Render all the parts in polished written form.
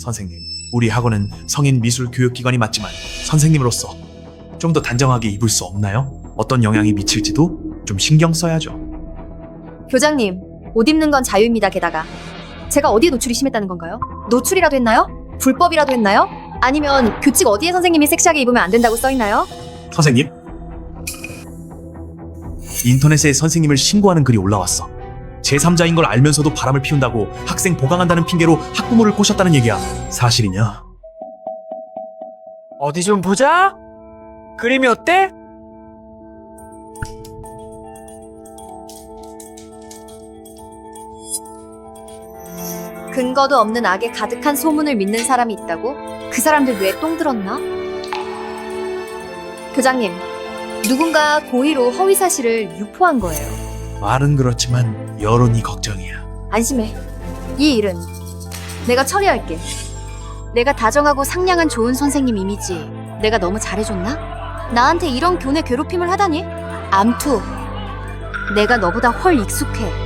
선생님, 우리 학원은 성인 미술 교육기관이 맞지만 선생님으로서 좀 더 단정하게 입을 수 없나요? 어떤 영향이 미칠지도 좀 신경 써야죠. 교장님, 옷 입는 건 자유입니다. 게다가 제가 어디에 노출이 심했다는 건가요? 노출이라도 했나요? 불법이라도 했나요? 아니면 교칙 어디에 선생님이 섹시하게 입으면 안 된다고 써있나요? 선생님? 인터넷에 선생님을 신고하는 글이 올라왔어. 제3자인 걸 알면서도 바람을 피운다고 학생 보강한다는 핑계로 학부모를 꼬셨다는 얘기야. 사실이냐? 어디 좀 보자. 그림이 어때? 근거도 없는 악에 가득한 소문을 믿는 사람이 있다고? 그 사람들 뇌에 똥 들었나? 교장님, 누군가 고의로 허위 사실을 유포한 거예요. 말은 그렇지만 여론이 걱정이야. 안심해. 이 일은 내가 처리할게. 내가 다정하고 상냥한 좋은 선생님 이미지 내가 너무 잘해줬나? 나한테 이런 교내 괴롭힘을 하다니? 암투, 내가 너보다 훨 익숙해.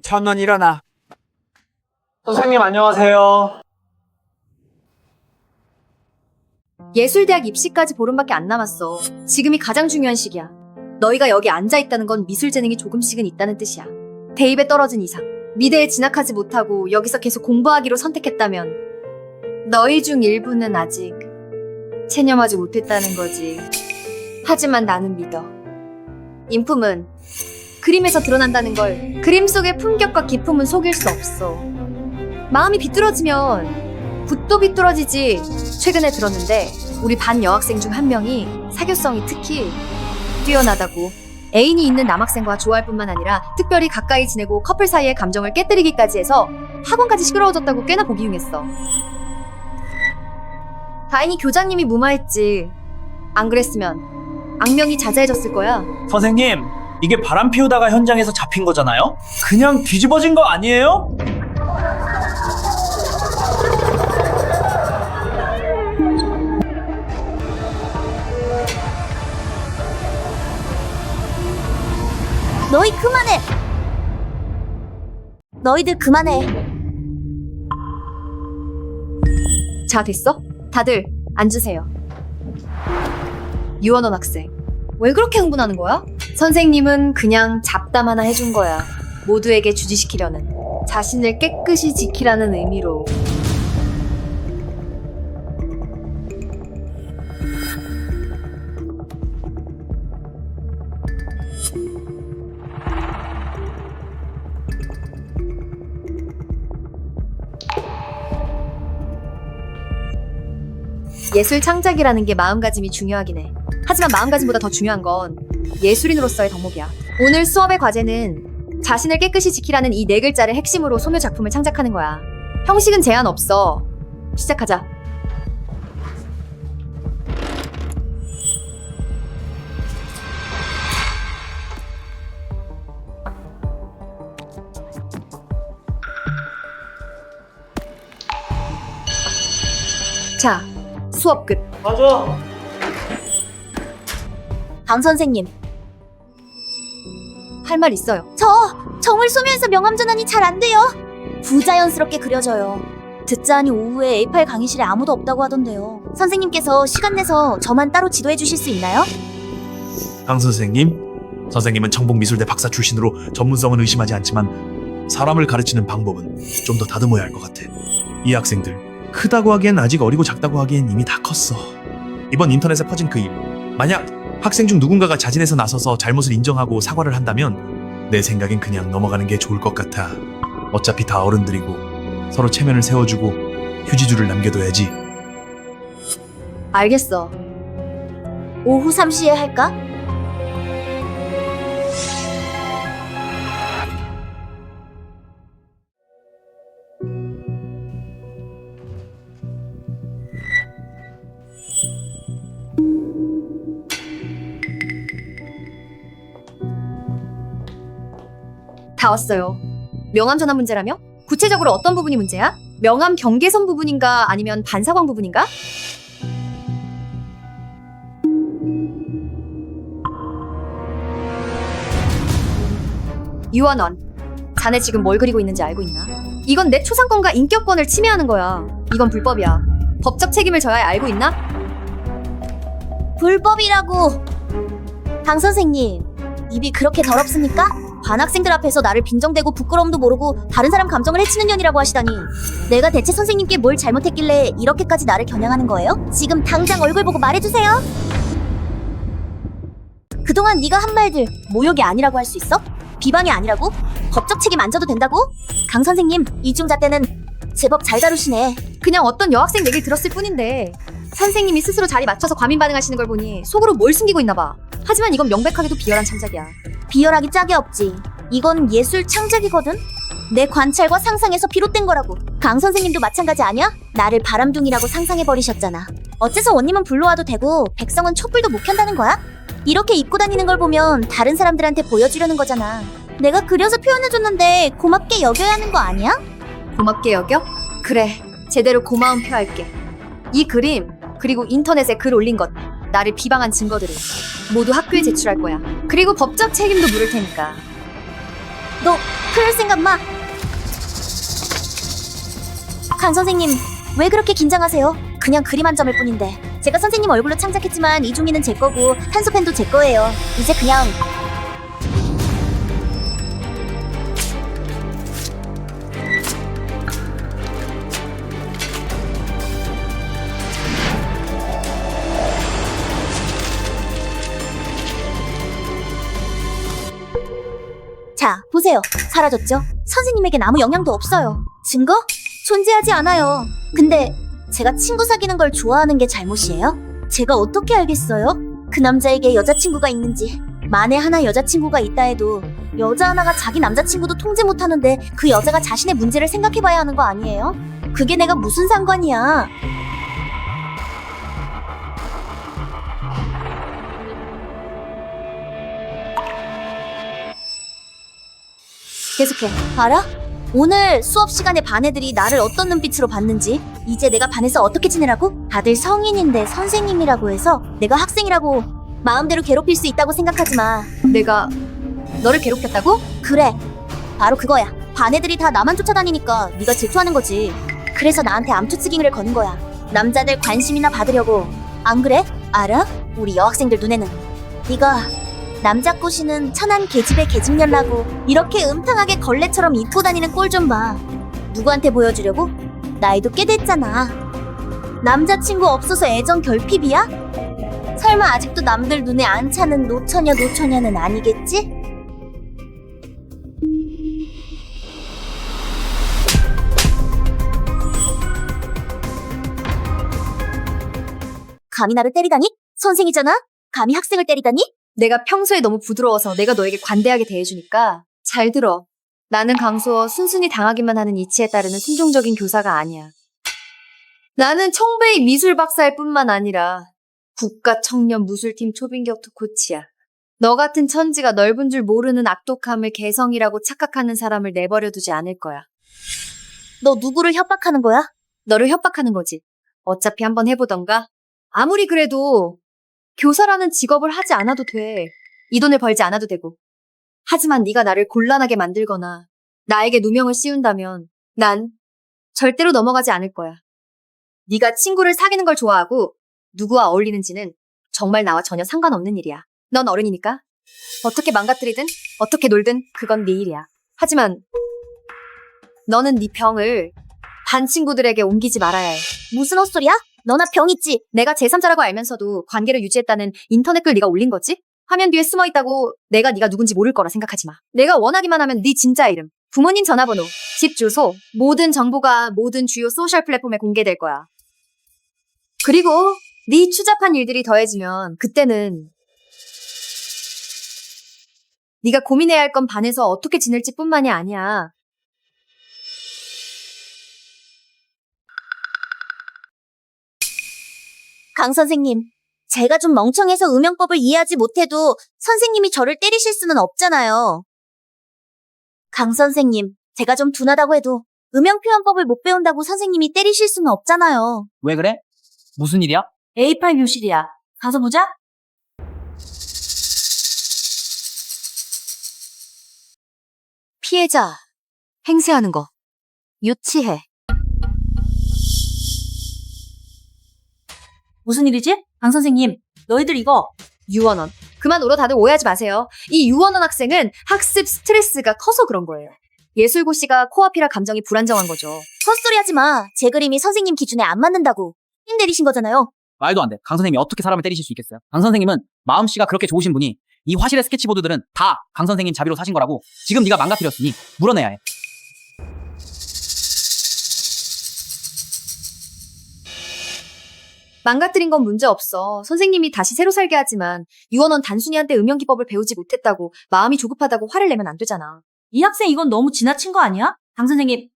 천원 일어나. 선생님 안녕하세요. 예술대학 입시까지 보름밖에 안 남았어. 지금이 가장 중요한 시기야. 너희가 여기 앉아있다는 건 미술 재능이 조금씩은 있다는 뜻이야. 대입에 떨어진 이상, 미대에 진학하지 못하고 여기서 계속 공부하기로 선택했다면 너희 중 일부는 아직 체념하지 못했다는 거지. 하지만 나는 믿어. 인품은 그림에서 드러난다는 걸 그림 속의 품격과 기품은 속일 수 없어. 마음이 비뚤어지면 붓도 비뚤어지지. 최근에 들었는데 우리 반 여학생 중 한 명이 사교성이 특히 뛰어나다고. 애인이 있는 남학생과 좋아할 뿐만 아니라 특별히 가까이 지내고 커플 사이의 감정을 깨뜨리기까지 해서 학원까지 시끄러워졌다고 꽤나 보기 흉했어. 다행히 교장님이 무마했지. 안 그랬으면 악명이 자자해졌을 거야. 선생님, 이게 바람 피우다가 현장에서 잡힌 거잖아요? 그냥 뒤집어진 거 아니에요? 너희 그만해! 너희들 그만해. 자, 됐어? 다들 앉으세요. 유원원 학생, 왜 그렇게 흥분하는 거야? 선생님은 그냥 잡담 하나 해준 거야. 모두에게 주지시키려는, 자신을 깨끗이 지키라는 의미로. 예술 창작이라는 게 마음가짐이 중요하긴 해. 하지만 마음가짐보다 더 중요한 건 예술인으로서의 덕목이야. 오늘 수업의 과제는 자신을 깨끗이 지키라는 이 4글자를 핵심으로 소묘 작품을 창작하는 거야. 형식은 제한 없어. 시작하자. 자, 수업 끝. 맞아. 강 선생님, 할 말 있어요. 정을 소묘해서 명함 전환이 잘 안 돼요. 부자연스럽게 그려져요. 듣자 하니 오후에 A8 강의실에 아무도 없다고 하던데요. 선생님께서 시간 내서 저만 따로 지도해 주실 수 있나요? 강 선생님, 선생님은 청북미술대 박사 출신으로 전문성은 의심하지 않지만 사람을 가르치는 방법은 좀 더 다듬어야 할 것 같아. 이 학생들 크다고 하기엔 아직 어리고 작다고 하기엔 이미 다 컸어. 이번 인터넷에 퍼진 그 일, 만약 학생 중 누군가가 자진해서 나서서 잘못을 인정하고 사과를 한다면 내 생각엔 그냥 넘어가는 게 좋을 것 같아. 어차피 다 어른들이고 서로 체면을 세워주고 휴지줄을 남겨둬야지. 알겠어. 오후 3시에 할까? 다 나왔어요. 명암 전환 문제라며? 구체적으로 어떤 부분이 문제야? 명암 경계선 부분인가 아니면 반사광 부분인가? 유언원, 자네 지금 뭘 그리고 있는지 알고 있나? 이건 내 초상권과 인격권을 침해하는 거야. 이건 불법이야. 법적 책임을 져야 알고 있나? 불법이라고. 강 선생님, 입이 그렇게 더럽습니까? 반 학생들 앞에서 나를 빈정대고 부끄러움도 모르고 다른 사람 감정을 해치는 년이라고 하시다니. 내가 대체 선생님께 뭘 잘못했길래 이렇게까지 나를 겨냥하는 거예요? 지금 당장 얼굴 보고 말해주세요. 그동안 네가 한 말들 모욕이 아니라고 할 수 있어? 비방이 아니라고? 법적 책임 안 져도 된다고? 강 선생님, 이중잣대는 제법 잘 다루시네. 그냥 어떤 여학생 얘기를 들었을 뿐인데 선생님이 스스로 자리 맞춰서 과민 반응하시는 걸 보니 속으로 뭘 숨기고 있나 봐. 하지만 이건 명백하게도 비열한 창작이야. 비열하기 짝이 없지. 이건 예술 창작이거든? 내 관찰과 상상에서 비롯된 거라고. 강 선생님도 마찬가지 아니야? 나를 바람둥이라고 상상해버리셨잖아. 어째서 원님은 불러와도 되고 백성은 촛불도 못 켠다는 거야? 이렇게 입고 다니는 걸 보면 다른 사람들한테 보여주려는 거잖아. 내가 그려서 표현해줬는데 고맙게 여겨야 하는 거 아니야? 고맙게 여겨? 그래, 제대로 고마움 표할게. 이 그림, 그리고 인터넷에 글 올린 것, 나를 비방한 증거들을 모두 학교에 제출할 거야. 그리고 법적 책임도 물을 테니까. 너 그럴 생각 마. 강 선생님, 왜 그렇게 긴장하세요? 그냥 그림 한 점일 뿐인데. 제가 선생님 얼굴로 창작했지만 이 종이는 제 거고 탄소펜도 제 거예요. 이제 그냥 자, 보세요. 사라졌죠? 선생님에겐 아무 영향도 없어요. 증거? 존재하지 않아요. 근데 제가 친구 사귀는 걸 좋아하는 게 잘못이에요? 제가 어떻게 알겠어요? 그 남자에게 여자친구가 있는지. 만에 하나 여자친구가 있다 해도 여자 하나가 자기 남자친구도 통제 못하는데 그 여자가 자신의 문제를 생각해봐야 하는 거 아니에요? 그게 내가 무슨 상관이야. 계속해. 알아? 오늘 수업 시간에 반 애들이 나를 어떤 눈빛으로 봤는지. 이제 내가 반에서 어떻게 지내라고? 다들 성인인데 선생님이라고 해서 내가 학생이라고 마음대로 괴롭힐 수 있다고 생각하지 마. 내가 너를 괴롭혔다고? 그래, 바로 그거야. 반 애들이 다 나만 쫓아다니니까 네가 질투하는 거지. 그래서 나한테 암투쓰기를 거는 거야. 남자들 관심이나 받으려고. 안 그래? 알아? 우리 여학생들 눈에는 네가 남자 꼬시는 천한 계집의 계집년라고 이렇게 음탕하게 걸레처럼 입고 다니는 꼴 좀 봐. 누구한테 보여주려고? 나이도 꽤 됐잖아. 남자친구 없어서 애정 결핍이야? 설마 아직도 남들 눈에 안 차는 노처녀는 아니겠지? 감히 나를 때리다니? 선생이잖아? 감히 학생을 때리다니? 내가 평소에 너무 부드러워서 내가 너에게 관대하게 대해주니까 잘 들어. 나는 강수어 순순히 당하기만 하는 이치에 따르는 순종적인 교사가 아니야. 나는 청배의 미술 박사일 뿐만 아니라 국가 청년 무술팀 초빙격투 코치야. 너 같은 천지가 넓은 줄 모르는 악독함을 개성이라고 착각하는 사람을 내버려두지 않을 거야. 너 누구를 협박하는 거야? 너를 협박하는 거지. 어차피 한번 해보던가. 아무리 그래도 교사라는 직업을 하지 않아도 돼. 이 돈을 벌지 않아도 되고. 하지만 네가 나를 곤란하게 만들거나 나에게 누명을 씌운다면 난 절대로 넘어가지 않을 거야. 네가 친구를 사귀는 걸 좋아하고 누구와 어울리는지는 정말 나와 전혀 상관없는 일이야. 넌 어른이니까. 어떻게 망가뜨리든 어떻게 놀든 그건 네 일이야. 하지만 너는 네 병을 반 친구들에게 옮기지 말아야 해. 무슨 헛소리야? 너나 병 있지? 내가 제3자라고 알면서도 관계를 유지했다는 인터넷 글 네가 올린 거지? 화면 뒤에 숨어있다고 내가 네가 누군지 모를 거라 생각하지 마. 내가 원하기만 하면 네 진짜 이름, 부모님 전화번호, 집 주소, 모든 정보가 모든 주요 소셜 플랫폼에 공개될 거야. 그리고 네 추잡한 일들이 더해지면 그때는 네가 고민해야 할 건 반에서 어떻게 지낼지 뿐만이 아니야. 강 선생님, 제가 좀 멍청해서 음영법을 이해하지 못해도 선생님이 저를 때리실 수는 없잖아요. 강 선생님, 제가 좀 둔하다고 해도 음영표현법을 못 배운다고 선생님이 때리실 수는 없잖아요. 왜 그래? 무슨 일이야? A8 교실이야. 가서 보자. 피해자, 행세하는 거. 유치해. 무슨 일이지? 강 선생님, 너희들 이거. 유원원. 그만 울어 다들 오해하지 마세요. 이 유원원 학생은 학습 스트레스가 커서 그런 거예요. 예술고시가 코앞이라 감정이 불안정한 거죠. 헛소리 하지 마. 제 그림이 선생님 기준에 안 맞는다고. 힘 내리신 거잖아요. 말도 안 돼. 강 선생님이 어떻게 사람을 때리실 수 있겠어요? 강 선생님은 마음씨가 그렇게 좋으신 분이 이 화실의 스케치보드들은 다 강 선생님 자비로 사신 거라고. 지금 네가 망가뜨렸으니 물어내야 해. 망가뜨린 건 문제 없어. 선생님이 다시 새로 살게 하지만 유원원 단순히 한때 음영기법을 배우지 못했다고 마음이 조급하다고 화를 내면 안 되잖아. 이 학생 이건 너무 지나친 거 아니야? 강 선생님,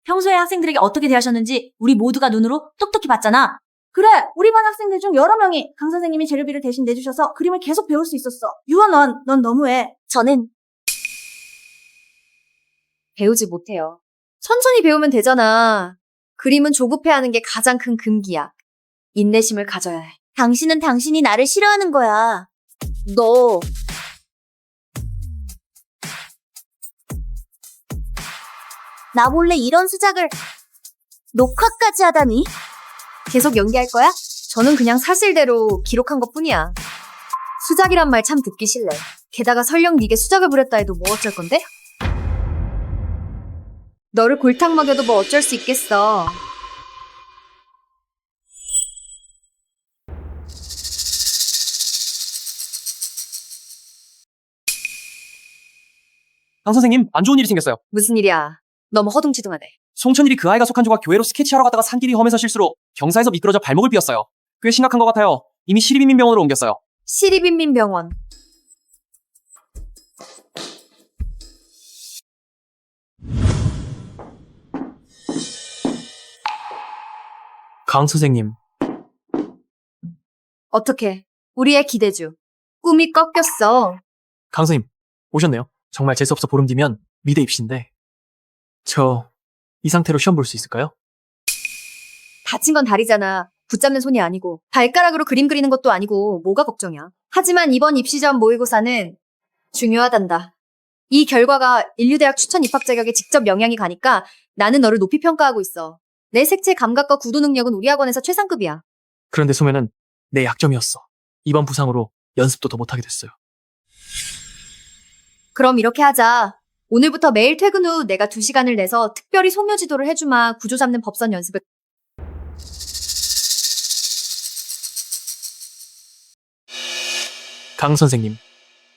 평소에 학생들에게 어떻게 대하셨는지 우리 모두가 눈으로 똑똑히 봤잖아. 그래, 우리 반 학생들 중 여러 명이 강 선생님이 재료비를 대신 내주셔서 그림을 계속 배울 수 있었어. 유원원, 넌 너무해. 저는 배우지 못해요. 천천히 배우면 되잖아. 그림은 조급해하는 게 가장 큰 금기야. 인내심을 가져야 해. 당신은 당신이 나를 싫어하는 거야. 너 나 몰래 이런 수작을 녹화까지 하다니? 계속 연기할 거야? 저는 그냥 사실대로 기록한 것 뿐이야. 수작이란 말 참 듣기 싫네. 게다가 설령 네게 수작을 부렸다 해도 뭐 어쩔 건데? 너를 골탕 먹여도 뭐 어쩔 수 있겠어. 강 선생님, 안 좋은 일이 생겼어요. 무슨 일이야? 너무 허둥지둥하네. 송천일이 그 아이가 속한 조가 교회로 스케치하러 갔다가 산길이 험해서 실수로 경사에서 미끄러져 발목을 삐었어요. 꽤 심각한 것 같아요. 이미 시립인민병원으로 옮겼어요. 시립인민병원. 강 선생님, 어떻게? 우리의 기대주. 꿈이 꺾였어. 강 선생님 오셨네요. 정말 재수없어 보름 뒤면 미대 입시인데 저 이 상태로 시험 볼 수 있을까요? 다친 건 다리잖아. 붙잡는 손이 아니고 발가락으로 그림 그리는 것도 아니고 뭐가 걱정이야. 하지만 이번 입시 전 모의고사는 중요하단다. 이 결과가 인류대학 추천 입학 자격에 직접 영향이 가니까 나는 너를 높이 평가하고 있어. 내 색채 감각과 구도 능력은 우리 학원에서 최상급이야. 그런데 소매는 내 약점이었어. 이번 부상으로 연습도 더 못하게 됐어요. 그럼 이렇게 하자. 오늘부터 매일 퇴근 후 내가 2시간을 내서 특별히 소묘 지도를 해주마 구조 잡는 법선 연습을. 강 선생님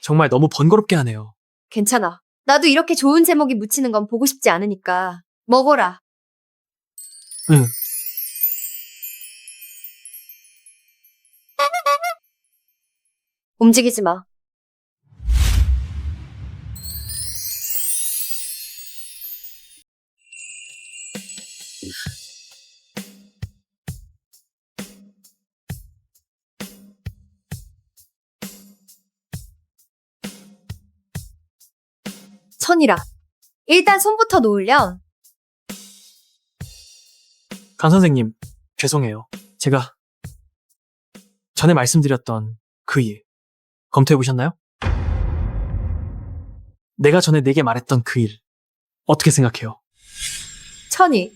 정말 너무 번거롭게 하네요. 괜찮아. 나도 이렇게 좋은 제목이 묻히는 건 보고 싶지 않으니까. 먹어라. 응. 움직이지 마. 천이라. 일단 손부터 놓으렴. 강 선생님 죄송해요. 제가 전에 말씀드렸던 그 일 검토해 보셨나요? 내가 전에 내게 말했던 그 일 어떻게 생각해요? 천이.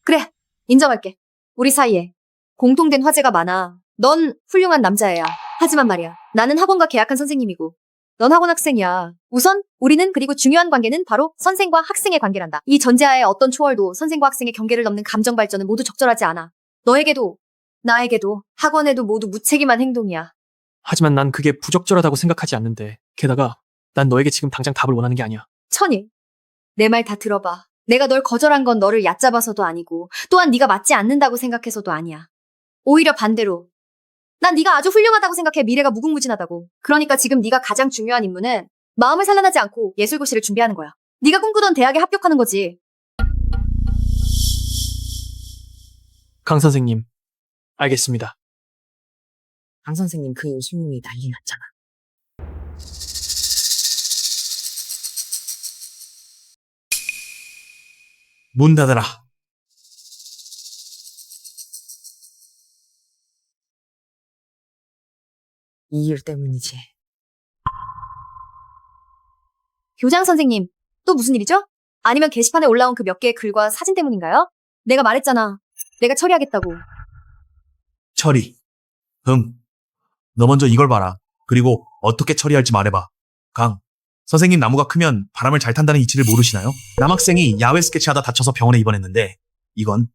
그래, 인정할게. 우리 사이에 공통된 화제가 많아. 넌 훌륭한 남자애야. 하지만 말이야, 나는 학원과 계약한 선생님이고 넌 학원 학생이야. 우선 우리는 그리고 중요한 관계는 바로 선생과 학생의 관계란다. 이 전제하에 어떤 초월도 선생과 학생의 경계를 넘는 감정 발전은 모두 적절하지 않아. 너에게도 나에게도 학원에도 모두 무책임한 행동이야. 하지만 난 그게 부적절하다고 생각하지 않는데 게다가 난 너에게 지금 당장 답을 원하는 게 아니야. 천이, 내 말 다 들어봐. 내가 널 거절한 건 너를 얕잡아서도 아니고 또한 네가 맞지 않는다고 생각해서도 아니야. 오히려 반대로 난 네가 아주 훌륭하다고 생각해. 미래가 무궁무진하다고. 그러니까 지금 네가 가장 중요한 임무는 마음을 산란하지 않고 예술고시를 준비하는 거야. 네가 꿈꾸던 대학에 합격하는 거지. 강 선생님 알겠습니다. 강 선생님 그 수능이 난리 났잖아. 문 닫아라. 이 일 때문이지. 교장 선생님, 또 무슨 일이죠? 아니면 게시판에 올라온 그 몇 개의 글과 사진 때문인가요? 내가 말했잖아. 내가 처리하겠다고. 처리. 너 먼저 이걸 봐라. 그리고 어떻게 처리할지 말해봐. 강. 선생님 나무가 크면 바람을 잘 탄다는 이치를 모르시나요? 남학생이 야외 스케치하다 다쳐서 병원에 입원했는데 이건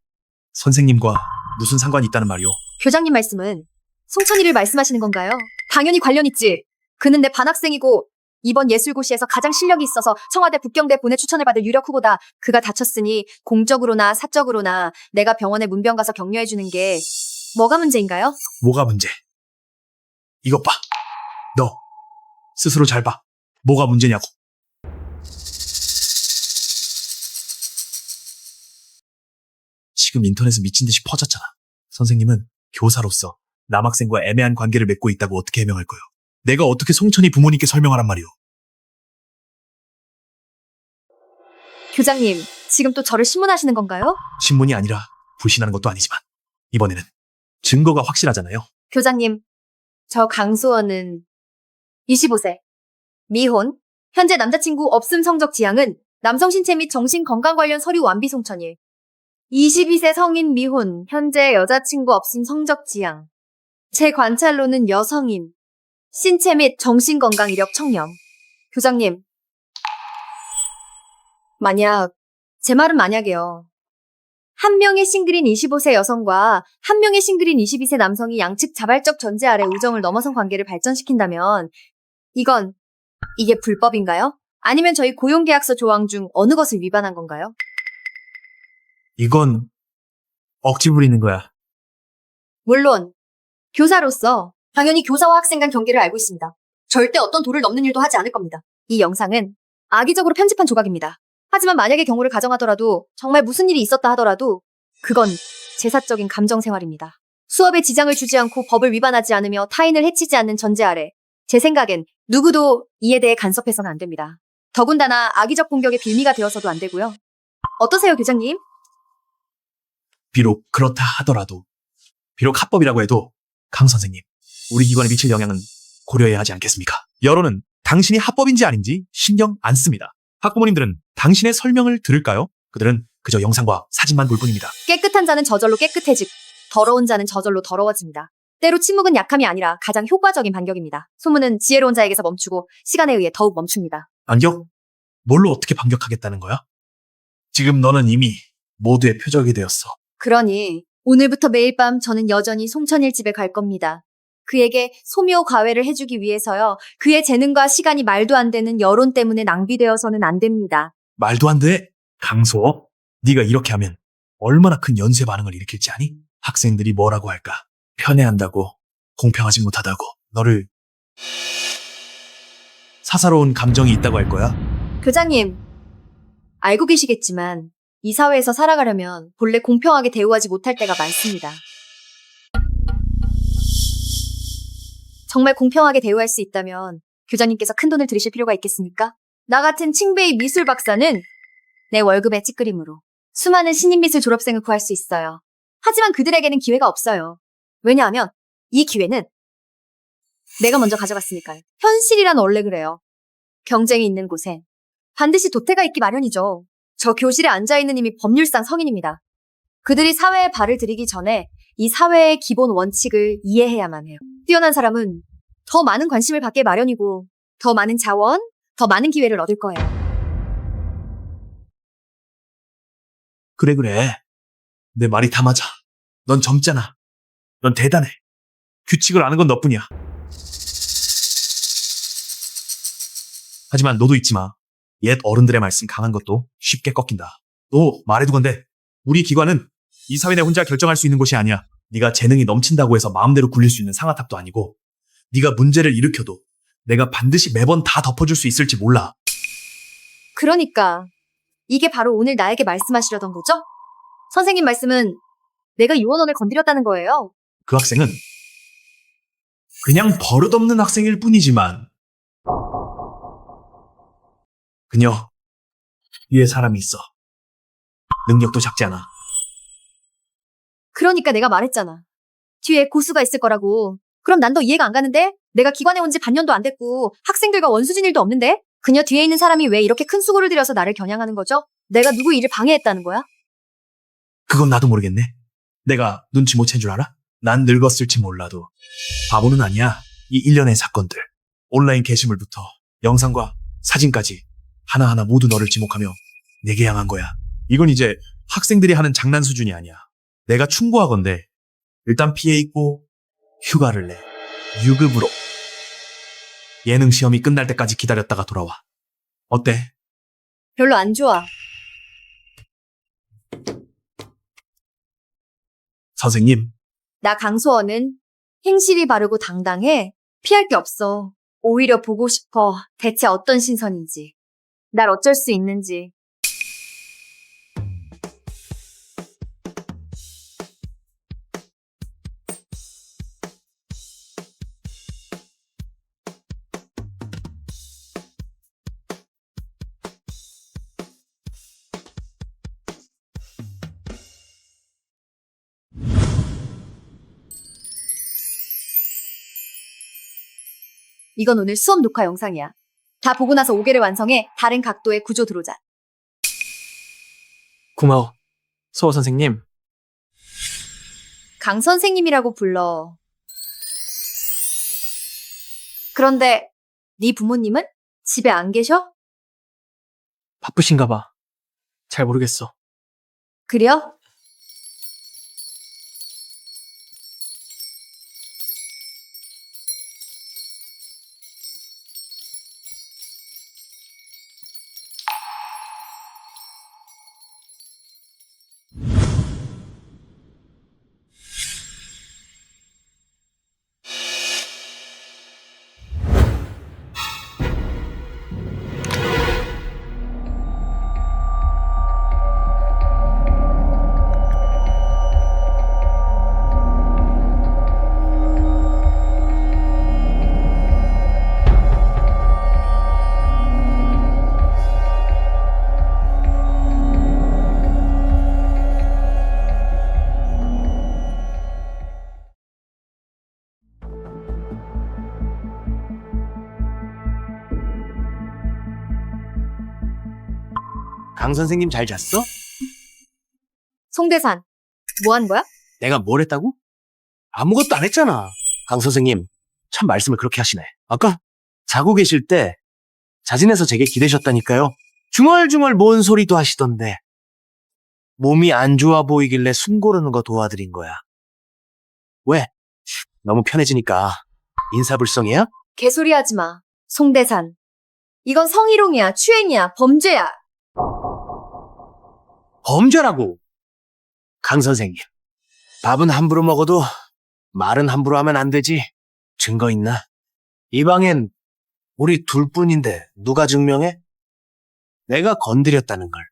선생님과 무슨 상관이 있다는 말이오. 교장님 말씀은 송천이를 말씀하시는 건가요? 당연히 관련 있지. 그는 내 반학생이고 이번 예술고시에서 가장 실력이 있어서 청와대 북경대 본회 추천을 받을 유력 후보다. 그가 다쳤으니 공적으로나 사적으로나 내가 병원에 문병 가서 격려해주는 게 뭐가 문제인가요? 뭐가 문제? 이것 봐. 너 스스로 잘 봐. 뭐가 문제냐고. 지금 인터넷은 미친 듯이 퍼졌잖아. 선생님은 교사로서 남학생과 애매한 관계를 맺고 있다고 어떻게 해명할 거요? 내가 어떻게 송천이 부모님께 설명하란 말이오? 교장님, 지금 또 저를 신문하시는 건가요? 신문이 아니라 불신하는 것도 아니지만 이번에는 증거가 확실하잖아요. 교장님, 저 강수원은 25세, 미혼, 현재 남자친구 없음 성적 지향은 남성 신체 및 정신 건강 관련 서류 완비 송천일. 22세 성인 미혼, 현재 여자친구 없음 성적 지향. 제 관찰로는 여성인, 신체 및 정신 건강 이력 청렴. 교장님, 제 말은 만약에요. 한 명의 싱글인 25세 여성과 한 명의 싱글인 22세 남성이 양측 자발적 전제 아래 우정을 넘어선 관계를 발전시킨다면 이게 불법인가요? 아니면 저희 고용계약서 조항 중 어느 것을 위반한 건가요? 이건 억지 부리는 거야. 물론 교사로서 당연히 교사와 학생 간 경계를 알고 있습니다. 절대 어떤 도를 넘는 일도 하지 않을 겁니다. 이 영상은 악의적으로 편집한 조각입니다. 하지만 만약의 경우를 가정하더라도 정말 무슨 일이 있었다 하더라도 그건 제사적인 감정 생활입니다. 수업에 지장을 주지 않고 법을 위반하지 않으며 타인을 해치지 않는 전제 아래 제 생각엔 누구도 이에 대해 간섭해서는 안 됩니다. 더군다나 악의적 공격의 빌미가 되어서도 안 되고요. 어떠세요, 교장님? 비록 그렇다 하더라도, 비록 합법이라고 해도 강 선생님, 우리 기관에 미칠 영향은 고려해야 하지 않겠습니까? 여론은 당신이 합법인지 아닌지 신경 안 씁니다. 학부모님들은 당신의 설명을 들을까요? 그들은 그저 영상과 사진만 볼 뿐입니다. 깨끗한 자는 저절로 깨끗해지고 더러운 자는 저절로 더러워집니다. 때로 침묵은 약함이 아니라 가장 효과적인 반격입니다. 소문은 지혜로운 자에게서 멈추고 시간에 의해 더욱 멈춥니다. 반격? 뭘로 어떻게 반격하겠다는 거야? 지금 너는 이미 모두의 표적이 되었어. 그러니 오늘부터 매일 밤 저는 여전히 송천일 집에 갈 겁니다. 그에게 소묘 과외를 해주기 위해서요. 그의 재능과 시간이 말도 안 되는 여론 때문에 낭비되어서는 안 됩니다. 말도 안 돼. 강소, 네가 이렇게 하면 얼마나 큰 연쇄 반응을 일으킬지 아니? 학생들이 뭐라고 할까? 편애한다고, 공평하지 못하다고, 너를 사사로운 감정이 있다고 할 거야? 교장님, 알고 계시겠지만 이 사회에서 살아가려면 본래 공평하게 대우하지 못할 때가 많습니다. 정말 공평하게 대우할 수 있다면 교장님께서 큰 돈을 들이실 필요가 있겠습니까? 나 같은 칭베이 미술 박사는 내 월급의 찌끄림으로 수많은 신인미술 졸업생을 구할 수 있어요. 하지만 그들에게는 기회가 없어요. 왜냐하면 이 기회는 내가 먼저 가져갔으니까요. 현실이란 원래 그래요. 경쟁이 있는 곳엔 반드시 도태가 있기 마련이죠. 저 교실에 앉아있는 이미 법률상 성인입니다. 그들이 사회에 발을 들이기 전에 이 사회의 기본 원칙을 이해해야만 해요. 뛰어난 사람은 더 많은 관심을 받게 마련이고 더 많은 자원, 더 많은 기회를 얻을 거예요. 그래. 내 말이 다 맞아. 넌 젊잖아. 넌 대단해. 규칙을 아는 건 너뿐이야. 하지만 너도 잊지 마. 옛 어른들의 말씀 강한 것도 쉽게 꺾인다. 또 말해두건대 우리 기관은 이 사회 내 혼자 결정할 수 있는 곳이 아니야. 네가 재능이 넘친다고 해서 마음대로 굴릴 수 있는 상아탑도 아니고 네가 문제를 일으켜도 내가 반드시 매번 다 덮어줄 수 있을지 몰라. 그러니까 이게 바로 오늘 나에게 말씀하시려던 거죠? 선생님 말씀은 내가 유언원을 건드렸다는 거예요. 그 학생은 그냥 버릇없는 학생일 뿐이지만 그녀 위에 사람이 있어. 능력도 작지 않아. 그러니까 내가 말했잖아. 뒤에 고수가 있을 거라고. 그럼 난 더 이해가 안 가는데? 내가 기관에 온 지 반년도 안 됐고 학생들과 원수진 일도 없는데? 그녀 뒤에 있는 사람이 왜 이렇게 큰 수고를 들여서 나를 겨냥하는 거죠? 내가 누구 일을 방해했다는 거야? 그건 나도 모르겠네. 내가 눈치 못 챈 줄 알아? 난 늙었을지 몰라도 바보는 아니야. 이 일련의 사건들, 온라인 게시물부터 영상과 사진까지 하나하나 모두 너를 지목하며 내게 향한 거야. 이건 이제 학생들이 하는 장난 수준이 아니야. 내가 충고하건대 일단 피해 입고 휴가를 내. 유급으로. 예능 시험이 끝날 때까지 기다렸다가 돌아와. 어때? 별로 안 좋아. 선생님, 나 강소원은 행실이 바르고 당당해. 피할 게 없어. 오히려 보고 싶어. 대체 어떤 신선인지. 날 어쩔 수 있는지. 이건 오늘 수업 녹화 영상이야. 다 보고 나서 5개를 완성해 다른 각도의 구조 들어오자. 고마워. 수호 선생님. 강 선생님이라고 불러. 그런데 네 부모님은 집에 안 계셔? 바쁘신가 봐. 잘 모르겠어. 그래요? 강 선생님 잘 잤어? 송대산, 뭐 하는 거야? 내가 뭘 했다고? 아무것도 안 했잖아. 강 선생님, 참 말씀을 그렇게 하시네. 아까 자고 계실 때 자진해서 제게 기대셨다니까요. 중얼중얼 뭔 소리도 하시던데. 몸이 안 좋아 보이길래 숨 고르는 거 도와드린 거야. 왜? 너무 편해지니까 인사불성이야? 개소리 하지 마. 송대산. 이건 성희롱이야, 추행이야, 범죄야. 범죄라고. 강 선생님, 밥은 함부로 먹어도 말은 함부로 하면 안 되지. 증거 있나? 이 방엔 우리 둘뿐인데 누가 증명해? 내가 건드렸다는 걸.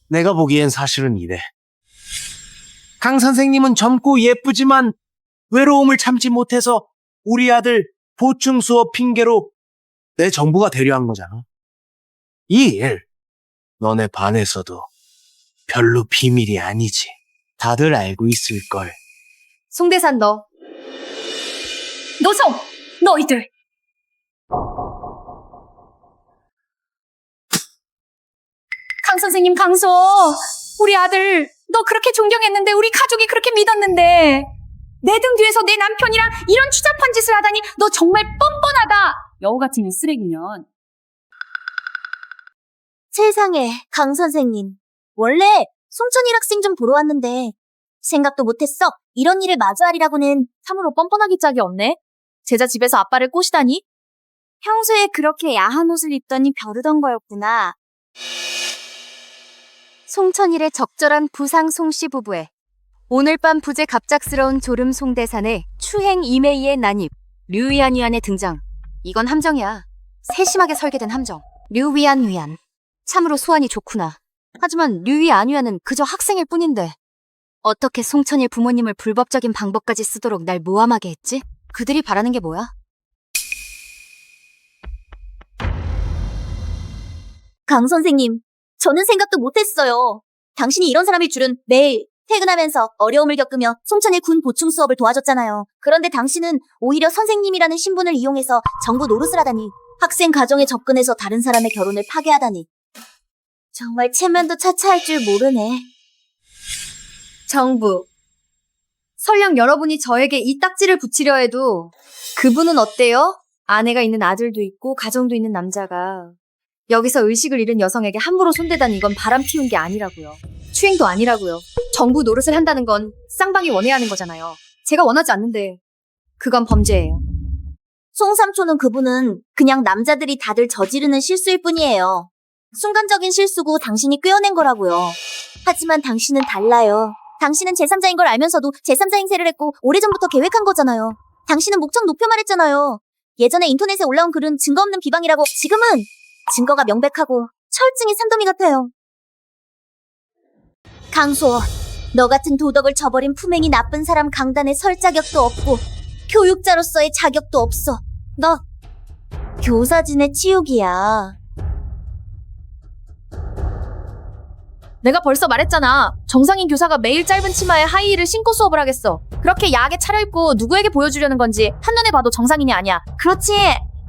내가 보기엔 사실은 이래. 강 선생님은 젊고 예쁘지만 외로움을 참지 못해서 우리 아들 보충 수업 핑계로 내 정부가 되려 한 거잖아. 이 일, 너네 반에서도 별로 비밀이 아니지. 다들 알고 있을걸. 송대산 너. 노송! 너희들! 강 선생님, 강소! 우리 아들, 너 그렇게 존경했는데, 우리 가족이 그렇게 믿었는데, 내 등 뒤에서 내 남편이랑 이런 추잡한 짓을 하다니, 너 정말 뻔뻔하다! 여우 같은 이 쓰레기년. 세상에, 강 선생님. 원래 송천일 학생 좀 보러 왔는데, 생각도 못했어. 이런 일을 마주하리라고는 참으로 뻔뻔하기 짝이 없네. 제자 집에서 아빠를 꼬시다니? 평소에 그렇게 야한 옷을 입더니 벼르던 거였구나. 송천일의 적절한 부상 송씨 부부의 오늘 밤 부재 갑작스러운 졸음 송대산의 추행 이메이의 난입, 류위안위안의 등장. 이건 함정이야. 세심하게 설계된 함정. 류위안위안. 참으로 소환이 좋구나. 하지만 류위안위안은 그저 학생일 뿐인데 어떻게 송천일 부모님을 불법적인 방법까지 쓰도록 날 모함하게 했지? 그들이 바라는 게 뭐야? 강 선생님, 저는 생각도 못했어요. 당신이 이런 사람일 줄은. 매일 퇴근하면서 어려움을 겪으며 송천의 군 보충 수업을 도와줬잖아요. 그런데 당신은 오히려 선생님이라는 신분을 이용해서 정부 노릇을 하다니, 학생 가정에 접근해서 다른 사람의 결혼을 파괴하다니. 정말 체면도 차차할 줄 모르네. 정부. 설령 여러분이 저에게 이 딱지를 붙이려 해도 그분은 어때요? 아내가 있는 아들도 있고 가정도 있는 남자가 여기서 의식을 잃은 여성에게 함부로 손대다니 이건 바람 피운 게 아니라고요. 추행도 아니라고요. 정부 노릇을 한다는 건 쌍방이 원해야 하는 거잖아요. 제가 원하지 않는데 그건 범죄예요. 송삼촌은 그분은 그냥 남자들이 다들 저지르는 실수일 뿐이에요. 순간적인 실수고 당신이 꿰어낸 거라고요. 하지만 당신은 달라요. 당신은 제3자인 걸 알면서도 제3자 행세를 했고 오래전부터 계획한 거잖아요. 당신은 목청 높여 말했잖아요. 예전에 인터넷에 올라온 글은 증거 없는 비방이라고. 지금은 증거가 명백하고 철증이 산더미 같아요. 강소, 너 같은 도덕을 저버린 품행이 나쁜 사람 강단에 설 자격도 없고 교육자로서의 자격도 없어. 너 교사진의 치욕이야. 내가 벌써 말했잖아. 정상인 교사가 매일 짧은 치마에 하이힐을 신고 수업을 하겠어. 그렇게 야하게 차려입고 누구에게 보여주려는 건지 한눈에 봐도 정상인이 아니야. 그렇지.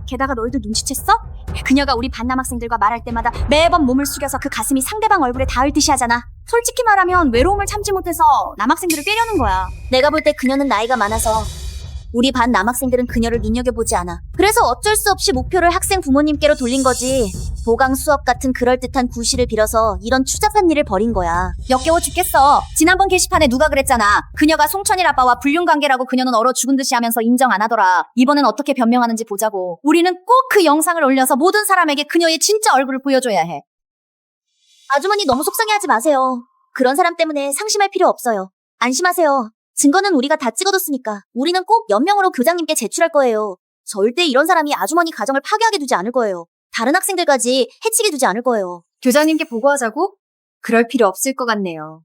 게다가 너희들 눈치챘어? 그녀가 우리 반 남학생들과 말할 때마다 매번 몸을 숙여서 그 가슴이 상대방 얼굴에 닿을 듯이 하잖아. 솔직히 말하면 외로움을 참지 못해서 남학생들을 꿰려는 거야. 내가 볼 때 그녀는 나이가 많아서 우리 반 남학생들은 그녀를 눈여겨보지 않아. 그래서 어쩔 수 없이 목표를 학생 부모님께로 돌린 거지. 보강 수업 같은 그럴듯한 구실을 빌어서 이런 추잡한 일을 벌인 거야. 역겨워 죽겠어. 지난번 게시판에 누가 그랬잖아. 그녀가 송천일 아빠와 불륜관계라고 그녀는 얼어 죽은 듯이 하면서 인정 안 하더라. 이번엔 어떻게 변명하는지 보자고. 우리는 꼭 그 영상을 올려서 모든 사람에게 그녀의 진짜 얼굴을 보여줘야 해. 아주머니 너무 속상해하지 마세요. 그런 사람 때문에 상심할 필요 없어요. 안심하세요. 증거는 우리가 다 찍어뒀으니까. 우리는 꼭 연명으로 교장님께 제출할 거예요. 절대 이런 사람이 아주머니 가정을 파괴하게 두지 않을 거예요. 다른 학생들까지 해치게 두지 않을 거예요. 교장님께 보고하자고? 그럴 필요 없을 것 같네요.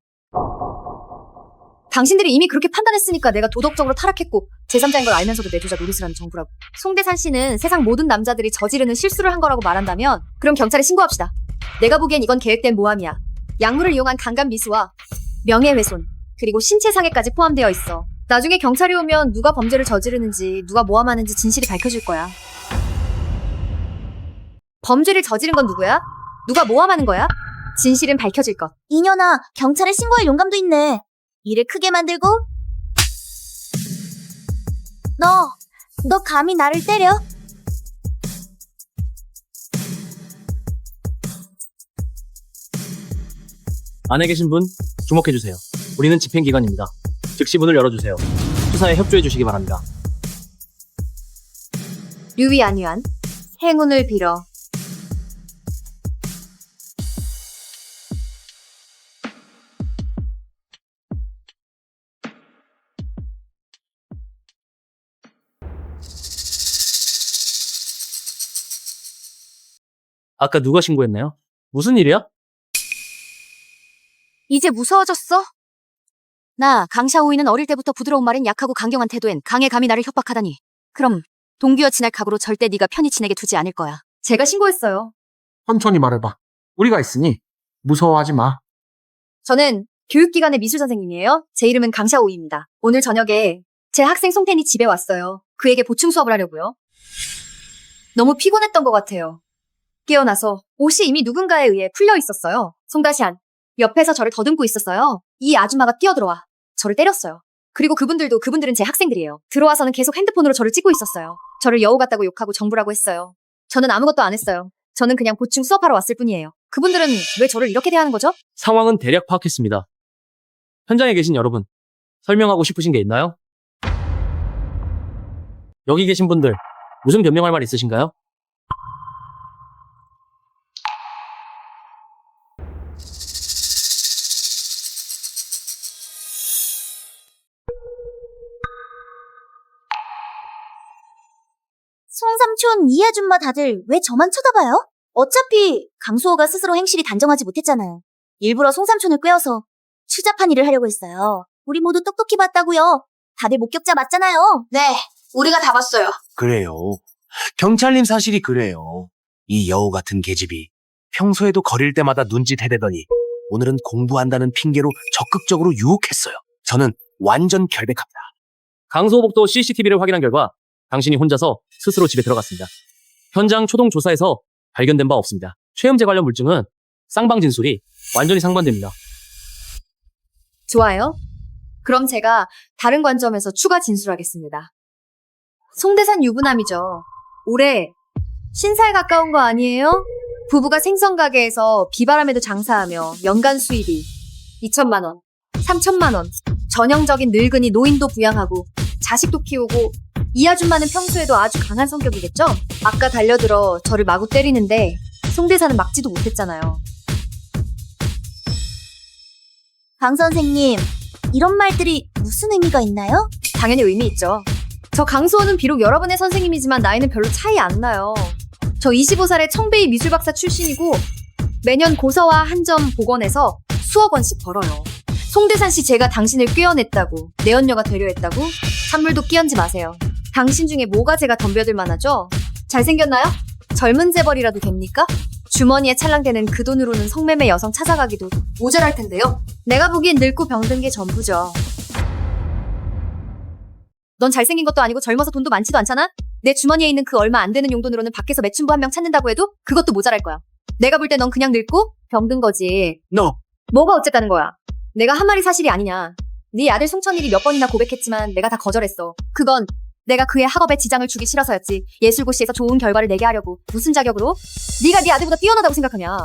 당신들이 이미 그렇게 판단했으니까 내가 도덕적으로 타락했고 제3자인 걸 알면서도 내조자 노릇을 하는 정부라고. 송대산 씨는 세상 모든 남자들이 저지르는 실수를 한 거라고 말한다면 그럼 경찰에 신고합시다. 내가 보기엔 이건 계획된 모함이야. 약물을 이용한 강간 미수와 명예훼손 그리고 신체상해까지 포함되어 있어. 나중에 경찰이 오면 누가 범죄를 저지르는지 누가 모함하는지 진실이 밝혀질 거야. 범죄를 저지른 건 누구야? 누가 모함하는 거야? 진실은 밝혀질 것. 이년아, 경찰에 신고할 용감도 있네. 일을 크게 만들고. 너 감히 나를 때려? 안에 계신 분 주목해주세요. 우리는 집행기관입니다. 즉시 문을 열어주세요. 수사에 협조해주시기 바랍니다. 류위 안위안 행운을 빌어. 아까 누가 신고했나요? 무슨 일이야? 이제 무서워졌어? 나 강샤오이는 어릴 때부터 부드러운 말엔 약하고 강경한 태도엔 강에 감히 나를 협박하다니. 그럼 동규와 친할 각오로 절대 네가 편히 지내게 두지 않을 거야. 제가 신고했어요. 천천히 말해봐. 우리가 있으니 무서워하지 마. 저는 교육기관의 미술 선생님이에요. 제 이름은 강샤오이입니다. 오늘 저녁에 제 학생 송텐이 집에 왔어요. 그에게 보충 수업을 하려고요. 너무 피곤했던 것 같아요. 깨어나서 옷이 이미 누군가에 의해 풀려 있었어요. 송다시안 옆에서 저를 더듬고 있었어요. 이 아줌마가 뛰어들어와 저를 때렸어요. 그리고 그분들은 제 학생들이에요. 들어와서는 계속 핸드폰으로 저를 찍고 있었어요. 저를 여우 같다고 욕하고 정부라고 했어요. 저는 아무것도 안 했어요. 저는 그냥 보충 수업하러 왔을 뿐이에요. 그분들은 왜 저를 이렇게 대하는 거죠? 상황은 대략 파악했습니다. 현장에 계신 여러분, 설명하고 싶으신 게 있나요? 여기 계신 분들, 무슨 변명할 말 있으신가요? 송삼촌, 이 아줌마 다들 왜 저만 쳐다봐요? 어차피 강수호가 스스로 행실이 단정하지 못했잖아요. 일부러 송삼촌을 꿰어서 추잡한 일을 하려고 했어요. 우리 모두 똑똑히 봤다고요. 다들 목격자 맞잖아요. 네, 우리가 다 봤어요. 그래요. 경찰님 사실이 그래요. 이 여우 같은 계집이 평소에도 거릴 때마다 눈짓 해대더니 오늘은 공부한다는 핑계로 적극적으로 유혹했어요. 저는 완전 결백합니다. 강소호복도 CCTV를 확인한 결과 당신이 혼자서 스스로 집에 들어갔습니다. 현장 초동 조사에서 발견된 바 없습니다. 최음제 관련 물증은 쌍방 진술이 완전히 상반됩니다. 좋아요. 그럼 제가 다른 관점에서 추가 진술하겠습니다. 송대산 유부남이죠. 올해 신사에 가까운 거 아니에요? 부부가 생선가게에서 비바람에도 장사하며 연간 수입이 2천만 원, 3천만 원, 전형적인 늙은이 노인도 부양하고 자식도 키우고 이 아줌마는 평소에도 아주 강한 성격이겠죠? 아까 달려들어 저를 마구 때리는데 송대산은 막지도 못했잖아요. 강 선생님, 이런 말들이 무슨 의미가 있나요? 당연히 의미 있죠. 저 강수호는 비록 여러분의 선생님이지만 나이는 별로 차이 안 나요. 저 25살에 청베이 미술박사 출신이고 매년 고서와 한점 복원해서 수억 원씩 벌어요. 송대산 씨 제가 당신을 꿰어냈다고 내연녀가 되려 했다고? 찬물도 끼얹지 마세요. 당신 중에 뭐가 제가 덤벼들 만하죠? 잘생겼나요? 젊은 재벌이라도 됩니까? 주머니에 찰랑대는 그 돈으로는 성매매 여성 찾아가기도 모자랄 텐데요. 내가 보기엔 늙고 병든 게 전부죠. 넌 잘생긴 것도 아니고 젊어서 돈도 많지도 않잖아? 내 주머니에 있는 그 얼마 안 되는 용돈으로는 밖에서 매춘부 한 명 찾는다고 해도 그것도 모자랄 거야. 내가 볼 때 넌 그냥 늙고 병든 거지. No. 뭐가 어쨌다는 거야? 내가 한 말이 사실이 아니냐. 네 아들 송천일이 몇 번이나 고백했지만 내가 다 거절했어. 그건 내가 그의 학업에 지장을 주기 싫어서였지. 예술고시에서 좋은 결과를 내게 하려고. 무슨 자격으로? 네가 네 아들보다 뛰어나다고 생각하냐.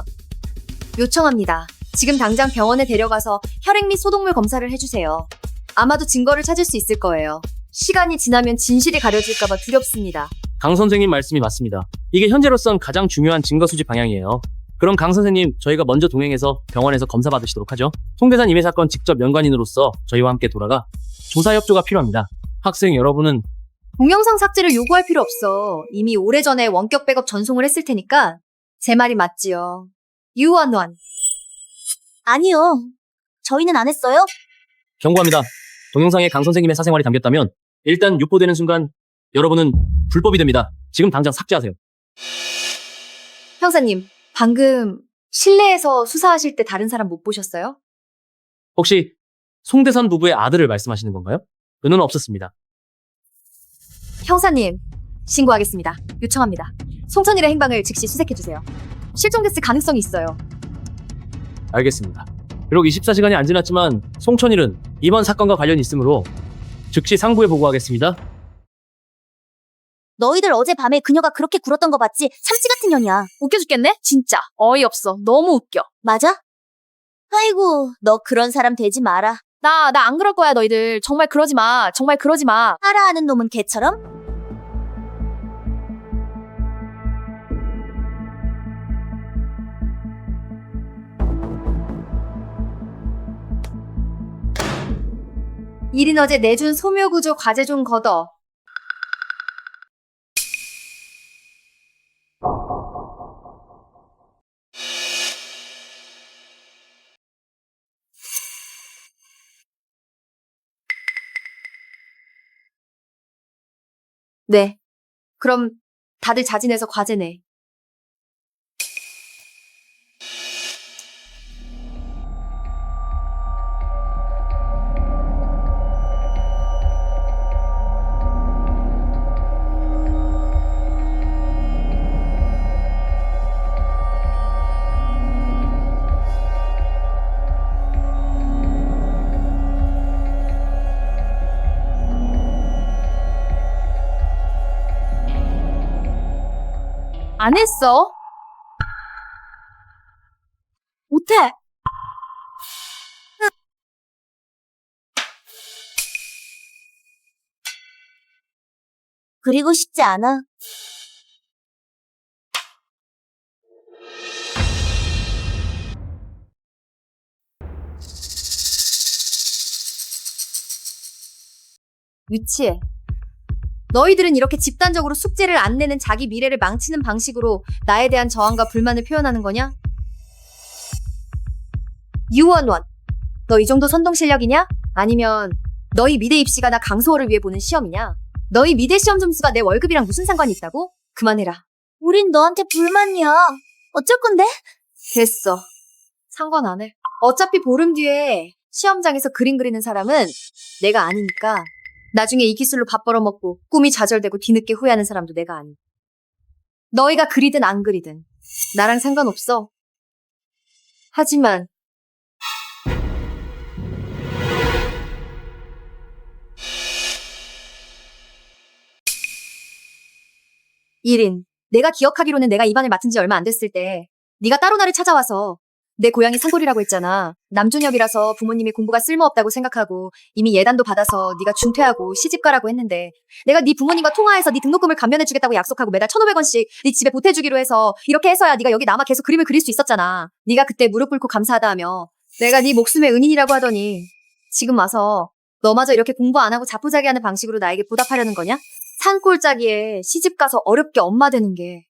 요청합니다. 지금 당장 병원에 데려가서 혈액 및 소독물 검사를 해주세요. 아마도 증거를 찾을 수 있을 거예요. 시간이 지나면 진실이 가려질까봐 두렵습니다. 강 선생님 말씀이 맞습니다. 이게 현재로선 가장 중요한 증거 수집 방향이에요. 그럼 강 선생님, 저희가 먼저 동행해서 병원에서 검사 받으시도록 하죠. 송대산 임해 사건 직접 연관인으로서 저희와 함께 돌아가 조사 협조가 필요합니다. 학생 여러분은 동영상 삭제를 요구할 필요 없어. 이미 오래전에 원격 백업 전송을 했을 테니까 제 말이 맞지요. 유원원. 아니요. 저희는 안 했어요. 경고합니다. 동영상에 강 선생님의 사생활이 담겼다면 일단 유포되는 순간 여러분은 불법이 됩니다. 지금 당장 삭제하세요. 형사님, 방금 실내에서 수사하실 때 다른 사람 못 보셨어요? 혹시 송대산 부부의 아들을 말씀하시는 건가요? 은은 없었습니다. 형사님, 신고하겠습니다. 요청합니다. 송천일의 행방을 즉시 수색해주세요. 실종됐을 가능성이 있어요. 알겠습니다. 비록 24시간이 안 지났지만 송천일은 이번 사건과 관련이 있으므로 즉시 상부에 보고하겠습니다. 너희들 어젯밤에 그녀가 그렇게 굴었던 거 봤지? 참치 같은 년이야. 웃겨 죽겠네? 진짜. 어이없어. 너무 웃겨. 맞아? 아이고, 너 그런 사람 되지 마라. 나 안 그럴 거야, 너희들. 정말 그러지 마. 정말 그러지 마. 따라하는 놈은 개처럼? 일인 어제 내준 소묘구조 과제 좀 걷어. 네. 그럼 다들 자진해서 과제 내. 안 했어. 못해. 그리고 싶지 않아. 유치해. 너희들은 이렇게 집단적으로 숙제를 안 내는 자기 미래를 망치는 방식으로 나에 대한 저항과 불만을 표현하는 거냐? 유원원, 너 이 정도 선동 실력이냐? 아니면 너희 미대 입시가 나 강소호를 위해 보는 시험이냐? 너희 미대 시험 점수가 내 월급이랑 무슨 상관이 있다고? 그만해라. 우린 너한테 불만이야. 어쩔 건데? 됐어. 상관 안 해. 어차피 보름 뒤에 시험장에서 그림 그리는 사람은 내가 아니니까 나중에 이 기술로 밥 벌어먹고 꿈이 좌절되고 뒤늦게 후회하는 사람도 내가 아니. 너희가 그리든 안 그리든 나랑 상관없어. 하지만 일인 내가 기억하기로는 내가 이 반을 맡은 지 얼마 안 됐을 때 네가 따로 나를 찾아와서 내 고향이 산골이라고 했잖아. 남준엽이라서 부모님이 공부가 쓸모없다고 생각하고 이미 예단도 받아서 네가 중퇴하고 시집가라고 했는데 내가 네 부모님과 통화해서 네 등록금을 감면해주겠다고 약속하고 매달 1,500원씩 네 집에 보태주기로 해서 이렇게 해서야 네가 여기 남아 계속 그림을 그릴 수 있었잖아. 네가 그때 무릎 꿇고 감사하다며 내가 네 목숨의 은인이라고 하더니 지금 와서 너마저 이렇게 공부 안 하고 자포자기하는 방식으로 나에게 보답하려는 거냐? 산골짜기에 시집가서 어렵게 엄마 되는 게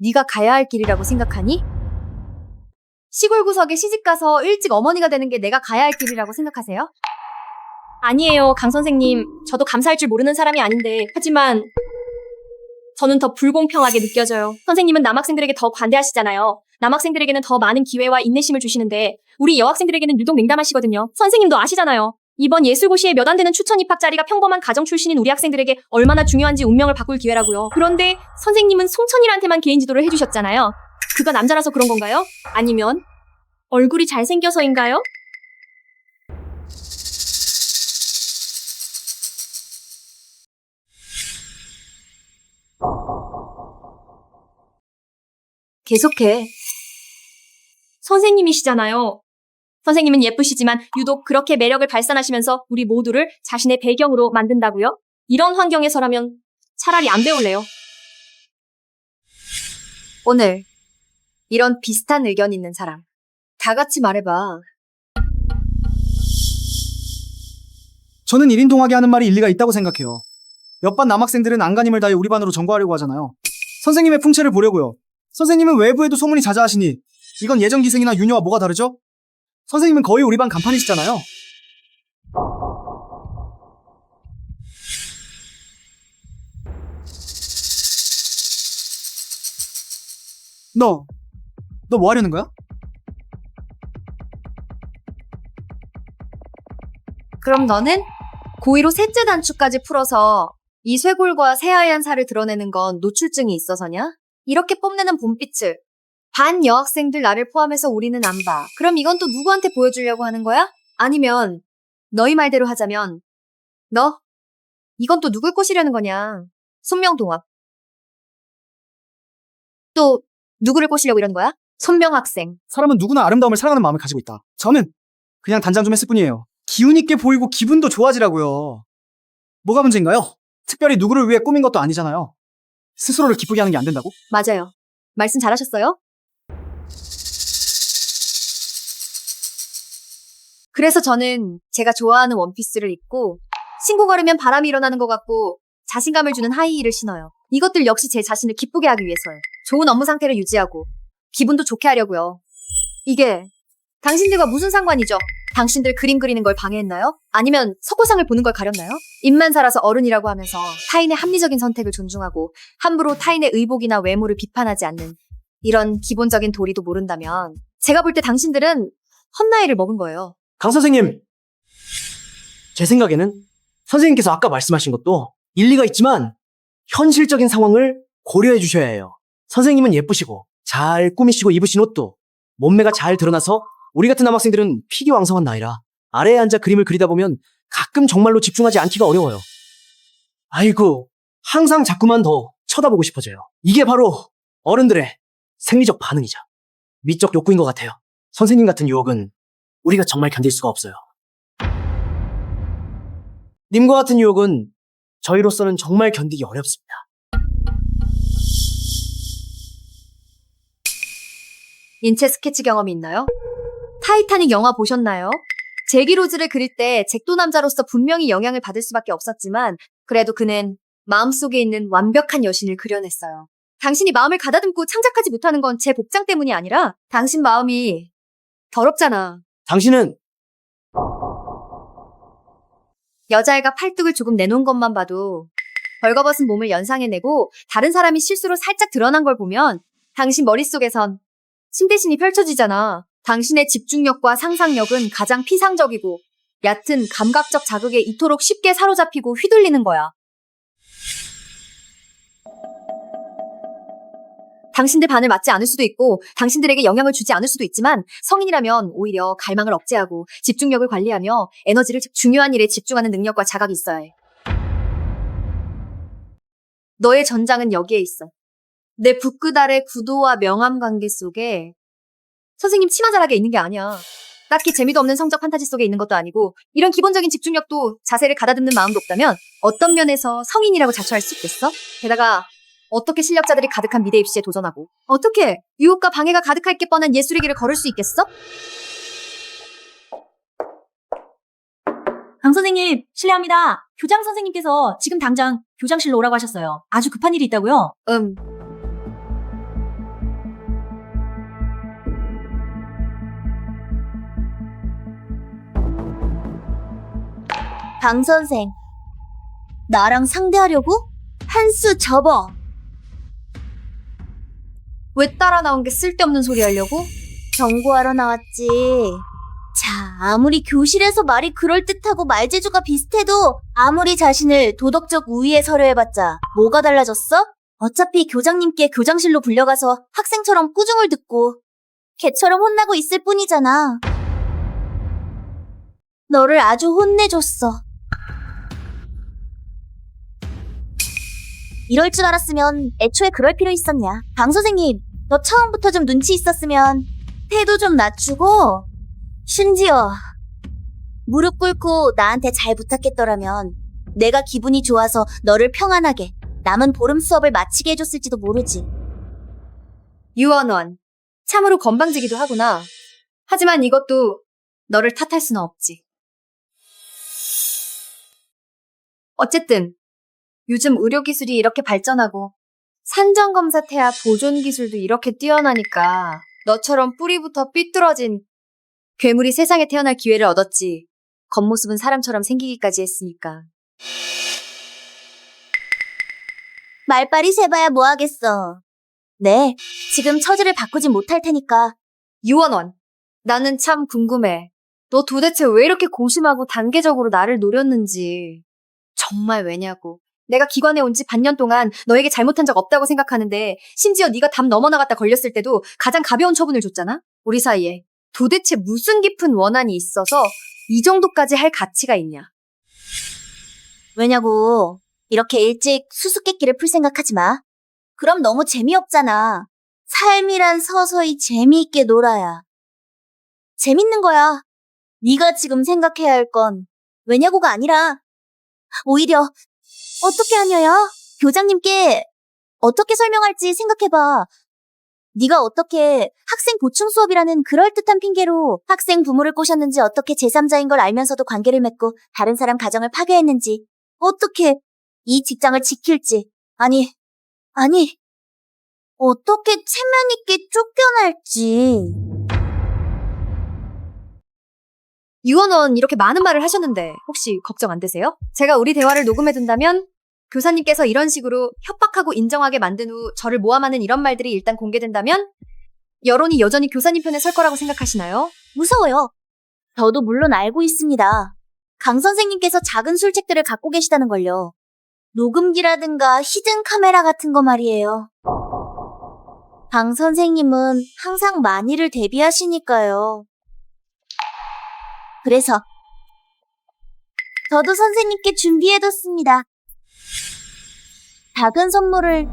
네가 가야 할 길이라고 생각하니? 시골 구석에 시집가서 일찍 어머니가 되는 게 내가 가야 할 길이라고 생각하세요? 아니에요, 강 선생님. 저도 감사할 줄 모르는 사람이 아닌데, 하지만 저는 더 불공평하게 느껴져요. 선생님은 남학생들에게 더 관대하시잖아요. 남학생들에게는 더 많은 기회와 인내심을 주시는데 우리 여학생들에게는 유독 냉담하시거든요. 선생님도 아시잖아요. 이번 예술고시에 몇 안 되는 추천 입학 자리가 평범한 가정 출신인 우리 학생들에게 얼마나 중요한지 운명을 바꿀 기회라고요. 그런데 선생님은 송천이한테만 개인 지도를 해주셨잖아요. 그가 남자라서 그런 건가요? 아니면 얼굴이 잘생겨서인가요? 계속해. 선생님이시잖아요. 선생님은 예쁘시지만 유독 그렇게 매력을 발산하시면서 우리 모두를 자신의 배경으로 만든다고요? 이런 환경에서라면 차라리 안 배울래요. 오늘 이런 비슷한 의견 있는 사람 다 같이 말해봐. 저는 1인 동학이 하는 말이 일리가 있다고 생각해요. 옆반 남학생들은 안간힘을 다해 우리 반으로 전거하려고 하잖아요. 선생님의 풍채를 보려고요. 선생님은 외부에도 소문이 자자하시니 이건 예전 기생이나 유녀와 뭐가 다르죠? 선생님은 거의 우리 반 간판이시잖아요. 너 뭐 하려는 거야? 그럼 너는 고2로 셋째 단추까지 풀어서 이 쇄골과 새하얀 살을 드러내는 건 노출증이 있어서냐? 이렇게 뽐내는 봄빛을 반 여학생들 나를 포함해서 우리는 안 봐. 그럼 이건 또 누구한테 보여주려고 하는 거야? 아니면 너희 말대로 하자면 너? 이건 또 누굴 꼬시려는 거냐? 손명동학. 또 누구를 꼬시려고 이런 거야? 손명학생. 사람은 누구나 아름다움을 사랑하는 마음을 가지고 있다. 저는 그냥 단장 좀 했을 뿐이에요. 기운 있게 보이고 기분도 좋아지라고요. 뭐가 문제인가요? 특별히 누구를 위해 꾸민 것도 아니잖아요. 스스로를 기쁘게 하는 게 안 된다고? 맞아요. 말씀 잘하셨어요? 그래서 저는 제가 좋아하는 원피스를 입고 신고 걸으면 바람이 일어나는 것 같고 자신감을 주는 하이힐을 신어요. 이것들 역시 제 자신을 기쁘게 하기 위해서요. 좋은 업무 상태를 유지하고 기분도 좋게 하려고요. 이게 당신들과 무슨 상관이죠? 당신들 그림 그리는 걸 방해했나요? 아니면 석고상을 보는 걸 가렸나요? 입만 살아서 어른이라고 하면서 타인의 합리적인 선택을 존중하고 함부로 타인의 의복이나 외모를 비판하지 않는 이런 기본적인 도리도 모른다면 제가 볼 때 당신들은 헛나이를 먹은 거예요. 강 선생님, 제 생각에는 선생님께서 아까 말씀하신 것도 일리가 있지만 현실적인 상황을 고려해 주셔야 해요. 선생님은 예쁘시고 잘 꾸미시고 입으신 옷도 몸매가 잘 드러나서 우리 같은 남학생들은 피기왕성한 나이라 아래에 앉아 그림을 그리다 보면 가끔 정말로 집중하지 않기가 어려워요. 아이고, 항상 자꾸만 더 쳐다보고 싶어져요. 이게 바로 어른들의 생리적 반응이자 미적 욕구인 것 같아요. 선생님 같은 유혹은 우리가 정말 견딜 수가 없어요. 님과 같은 유혹은 저희로서는 정말 견디기 어렵습니다. 인체 스케치 경험이 있나요? 타이타닉 영화 보셨나요? 잭이 로즈를 그릴 때 잭도 남자로서 분명히 영향을 받을 수밖에 없었지만 그래도 그는 마음속에 있는 완벽한 여신을 그려냈어요. 당신이 마음을 가다듬고 창작하지 못하는 건 제 복장 때문이 아니라 당신 마음이 더럽잖아. 당신은 여자애가 팔뚝을 조금 내놓은 것만 봐도 벌거벗은 몸을 연상해내고 다른 사람이 실수로 살짝 드러난 걸 보면 당신 머릿속에선 신대신이 펼쳐지잖아. 당신의 집중력과 상상력은 가장 피상적이고 얕은 감각적 자극에 이토록 쉽게 사로잡히고 휘둘리는 거야. 당신들 반을 맞지 않을 수도 있고 당신들에게 영향을 주지 않을 수도 있지만 성인이라면 오히려 갈망을 억제하고 집중력을 관리하며 에너지를 중요한 일에 집중하는 능력과 자각이 있어야 해. 너의 전장은 여기에 있어. 내 붓그달의 구도와 명암 관계 속에 선생님 치마자락에 있는 게 아니야. 딱히 재미도 없는 성적 판타지 속에 있는 것도 아니고 이런 기본적인 집중력도 자세를 가다듬는 마음도 없다면 어떤 면에서 성인이라고 자처할 수 있겠어? 게다가 어떻게 실력자들이 가득한 미대 입시에 도전하고 어떻게 유혹과 방해가 가득할 게 뻔한 예술의 길을 걸을 수 있겠어? 강 선생님, 실례합니다. 교장 선생님께서 지금 당장 교장실로 오라고 하셨어요. 아주 급한 일이 있다고요? 강 선생, 나랑 상대하려고? 한 수 접어. 왜 따라 나온 게 쓸데없는 소리 하려고? 경고하러 나왔지. 자, 아무리 교실에서 말이 그럴듯하고 말재주가 비슷해도 아무리 자신을 도덕적 우위에 서려해봤자 뭐가 달라졌어? 어차피 교장님께 교장실로 불려가서 학생처럼 꾸중을 듣고 개처럼 혼나고 있을 뿐이잖아. 너를 아주 혼내줬어. 이럴 줄 알았으면 애초에 그럴 필요 있었냐. 강 선생님, 너 처음부터 좀 눈치 있었으면 태도 좀 낮추고 심지어 무릎 꿇고 나한테 잘 부탁했더라면 내가 기분이 좋아서 너를 평안하게 남은 보름 수업을 마치게 해줬을지도 모르지. 유언원, 참으로 건방지기도 하구나. 하지만 이것도 너를 탓할 수는 없지. 어쨌든 요즘 의료기술이 이렇게 발전하고 산정검사 태아 보존기술도 이렇게 뛰어나니까 너처럼 뿌리부터 삐뚤어진 괴물이 세상에 태어날 기회를 얻었지. 겉모습은 사람처럼 생기기까지 했으니까. 말빨이 새봐야 뭐하겠어. 네, 지금 처지를 바꾸진 못할 테니까. 유언원, 나는 참 궁금해. 너 도대체 왜 이렇게 고심하고 단계적으로 나를 노렸는지. 정말 왜냐고. 내가 기관에 온 지 반년 동안 너에게 잘못한 적 없다고 생각하는데 심지어 네가 담 넘어나갔다 걸렸을 때도 가장 가벼운 처분을 줬잖아? 우리 사이에 도대체 무슨 깊은 원한이 있어서 이 정도까지 할 가치가 있냐? 왜냐고. 이렇게 일찍 수수께끼를 풀 생각하지 마. 그럼 너무 재미없잖아. 삶이란 서서히 재미있게 놀아야. 재밌는 거야. 네가 지금 생각해야 할 건 왜냐고가 아니라 오히려 어떻게 하냐야? 교장님께 어떻게 설명할지 생각해봐. 네가 어떻게 학생 보충 수업이라는 그럴듯한 핑계로 학생 부모를 꼬셨는지, 어떻게 제3자인 걸 알면서도 관계를 맺고 다른 사람 가정을 파괴했는지, 어떻게 이 직장을 지킬지, 아니 어떻게 체면 있게 쫓겨날지. 유언원 이렇게 많은 말을 하셨는데 혹시 걱정 안 되세요? 제가 우리 대화를 녹음해둔다면 교사님께서 이런 식으로 협박하고 인정하게 만든 후 저를 모함하는 이런 말들이 일단 공개된다면 여론이 여전히 교사님 편에 설 거라고 생각하시나요? 무서워요. 저도 물론 알고 있습니다. 강 선생님께서 작은 술책들을 갖고 계시다는 걸요. 녹음기라든가 히든 카메라 같은 거 말이에요. 강 선생님은 항상 만일을 대비하시니까요. 그래서 저도 선생님께 준비해뒀습니다. 작은 선물을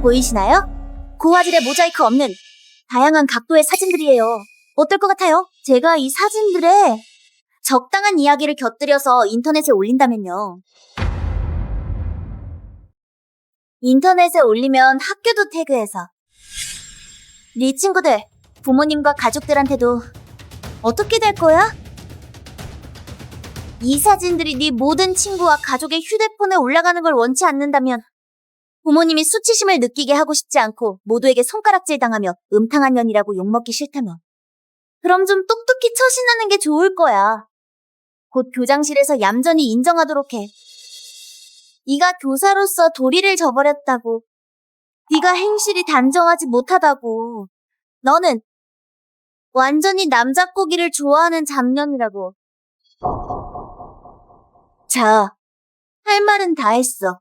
보이시나요? 고화질의 모자이크 없는 다양한 각도의 사진들이에요. 어떨 것 같아요? 제가 이 사진들에 적당한 이야기를 곁들여서 인터넷에 올린다면요. 인터넷에 올리면 학교도 태그해서 네 친구들, 부모님과 가족들한테도 어떻게 될 거야? 이 사진들이 네 모든 친구와 가족의 휴대폰에 올라가는 걸 원치 않는다면 부모님이 수치심을 느끼게 하고 싶지 않고 모두에게 손가락질 당하며 음탕한 년이라고 욕먹기 싫다면 그럼 좀 똑똑히 처신하는 게 좋을 거야. 곧 교장실에서 얌전히 인정하도록 해. 네가 교사로서 도리를 저버렸다고. 네가 행실이 단정하지 못하다고. 너는 완전히 남자꾸기를 좋아하는 잡년이라고. 자, 할 말은 다 했어.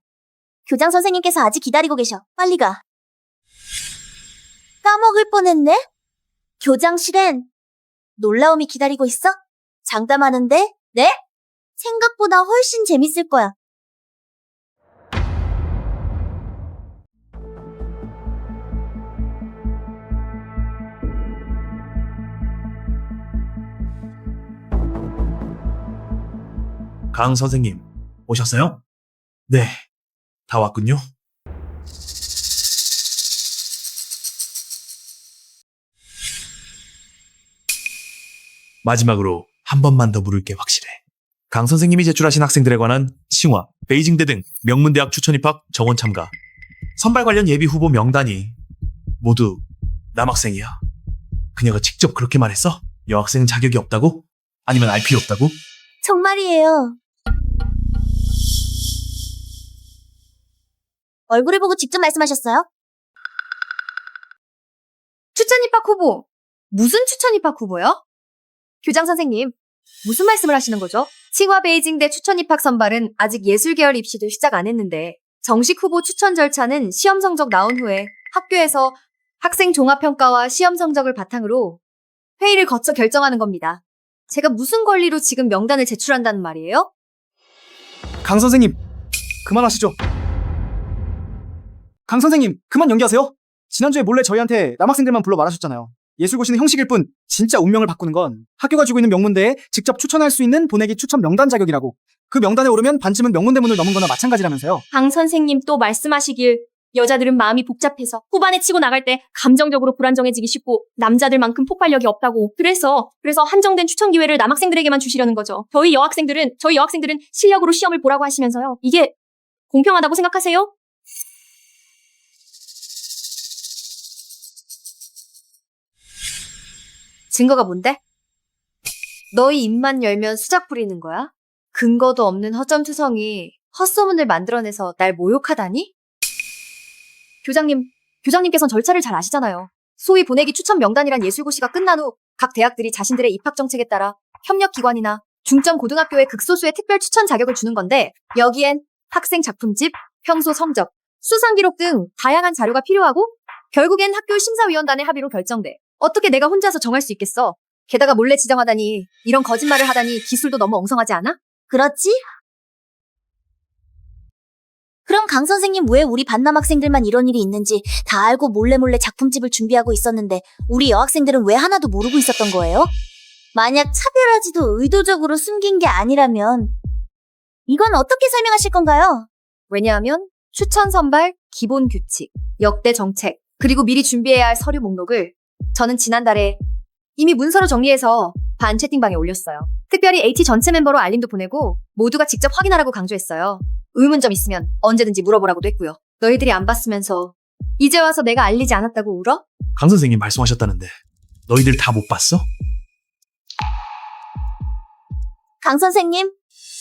교장 선생님께서 아직 기다리고 계셔. 빨리 가. 까먹을 뻔했네? 교장실엔 놀라움이 기다리고 있어? 장담하는데? 네? 생각보다 훨씬 재밌을 거야. 강 선생님, 오셨어요? 네, 다 왔군요. 마지막으로 한 번만 더 물을게 확실해. 강 선생님이 제출하신 학생들에 관한 칭화, 베이징대 등 명문대학 추천 입학 정원 참가, 선발 관련 예비 후보 명단이 모두 남학생이야. 그녀가 직접 그렇게 말했어? 여학생 자격이 없다고? 아니면 알 필요 없다고? 정말이에요. 얼굴을 보고 직접 말씀하셨어요? 추천 입학 후보. 무슨 추천 입학 후보요? 교장 선생님, 무슨 말씀을 하시는 거죠? 칭화 베이징대 추천 입학 선발은 아직 예술 계열 입시도 시작 안 했는데 정식 후보 추천 절차는 시험 성적 나온 후에 학교에서 학생 종합평가와 시험 성적을 바탕으로 회의를 거쳐 결정하는 겁니다. 제가 무슨 권리로 지금 명단을 제출한다는 말이에요? 강 선생님, 그만하시죠. 강 선생님, 그만 연기하세요. 지난주에 몰래 저희한테 남학생들만 불러 말하셨잖아요. 예술고시는 형식일 뿐 진짜 운명을 바꾸는 건 학교가 주고 있는 명문대에 직접 추천할 수 있는 보내기 추천 명단 자격이라고. 그 명단에 오르면 반쯤은 명문대 문을 넘은 거나 마찬가지라면서요. 강 선생님 또 말씀하시길 여자들은 마음이 복잡해서 후반에 치고 나갈 때 감정적으로 불안정해지기 쉽고 남자들만큼 폭발력이 없다고. 그래서 한정된 추천 기회를 남학생들에게만 주시려는 거죠. 저희 여학생들은 실력으로 시험을 보라고 하시면서요. 이게 공평하다고 생각하세요? 증거가 뭔데? 너희 입만 열면 수작 부리는 거야? 근거도 없는 허점투성이 헛소문을 만들어내서 날 모욕하다니? 교장님께선 절차를 잘 아시잖아요. 소위 보내기 추천 명단이란 예술고시가 끝난 후 각 대학들이 자신들의 입학 정책에 따라 협력기관이나 중점 고등학교에 극소수의 특별 추천 자격을 주는 건데 여기엔 학생 작품집, 평소 성적, 수상 기록 등 다양한 자료가 필요하고 결국엔 학교 심사위원단의 합의로 결정돼. 어떻게 내가 혼자서 정할 수 있겠어? 게다가 몰래 지정하다니, 이런 거짓말을 하다니 기술도 너무 엉성하지 않아? 그렇지? 그럼 강 선생님 왜 우리 반 남학생들만 이런 일이 있는지 다 알고 몰래 작품집을 준비하고 있었는데 우리 여학생들은 왜 하나도 모르고 있었던 거예요? 만약 차별하지도 의도적으로 숨긴 게 아니라면 이건 어떻게 설명하실 건가요? 왜냐하면 추천 선발, 기본 규칙, 역대 정책, 그리고 미리 준비해야 할 서류 목록을 저는 지난달에 이미 문서로 정리해서 반 채팅방에 올렸어요. 특별히 AT 전체 멤버로 알림도 보내고 모두가 직접 확인하라고 강조했어요. 의문점 있으면 언제든지 물어보라고도 했고요. 너희들이 안 봤으면서 이제 와서 내가 알리지 않았다고 울어? 강 선생님 말씀하셨다는데 너희들 다 못 봤어? 강 선생님,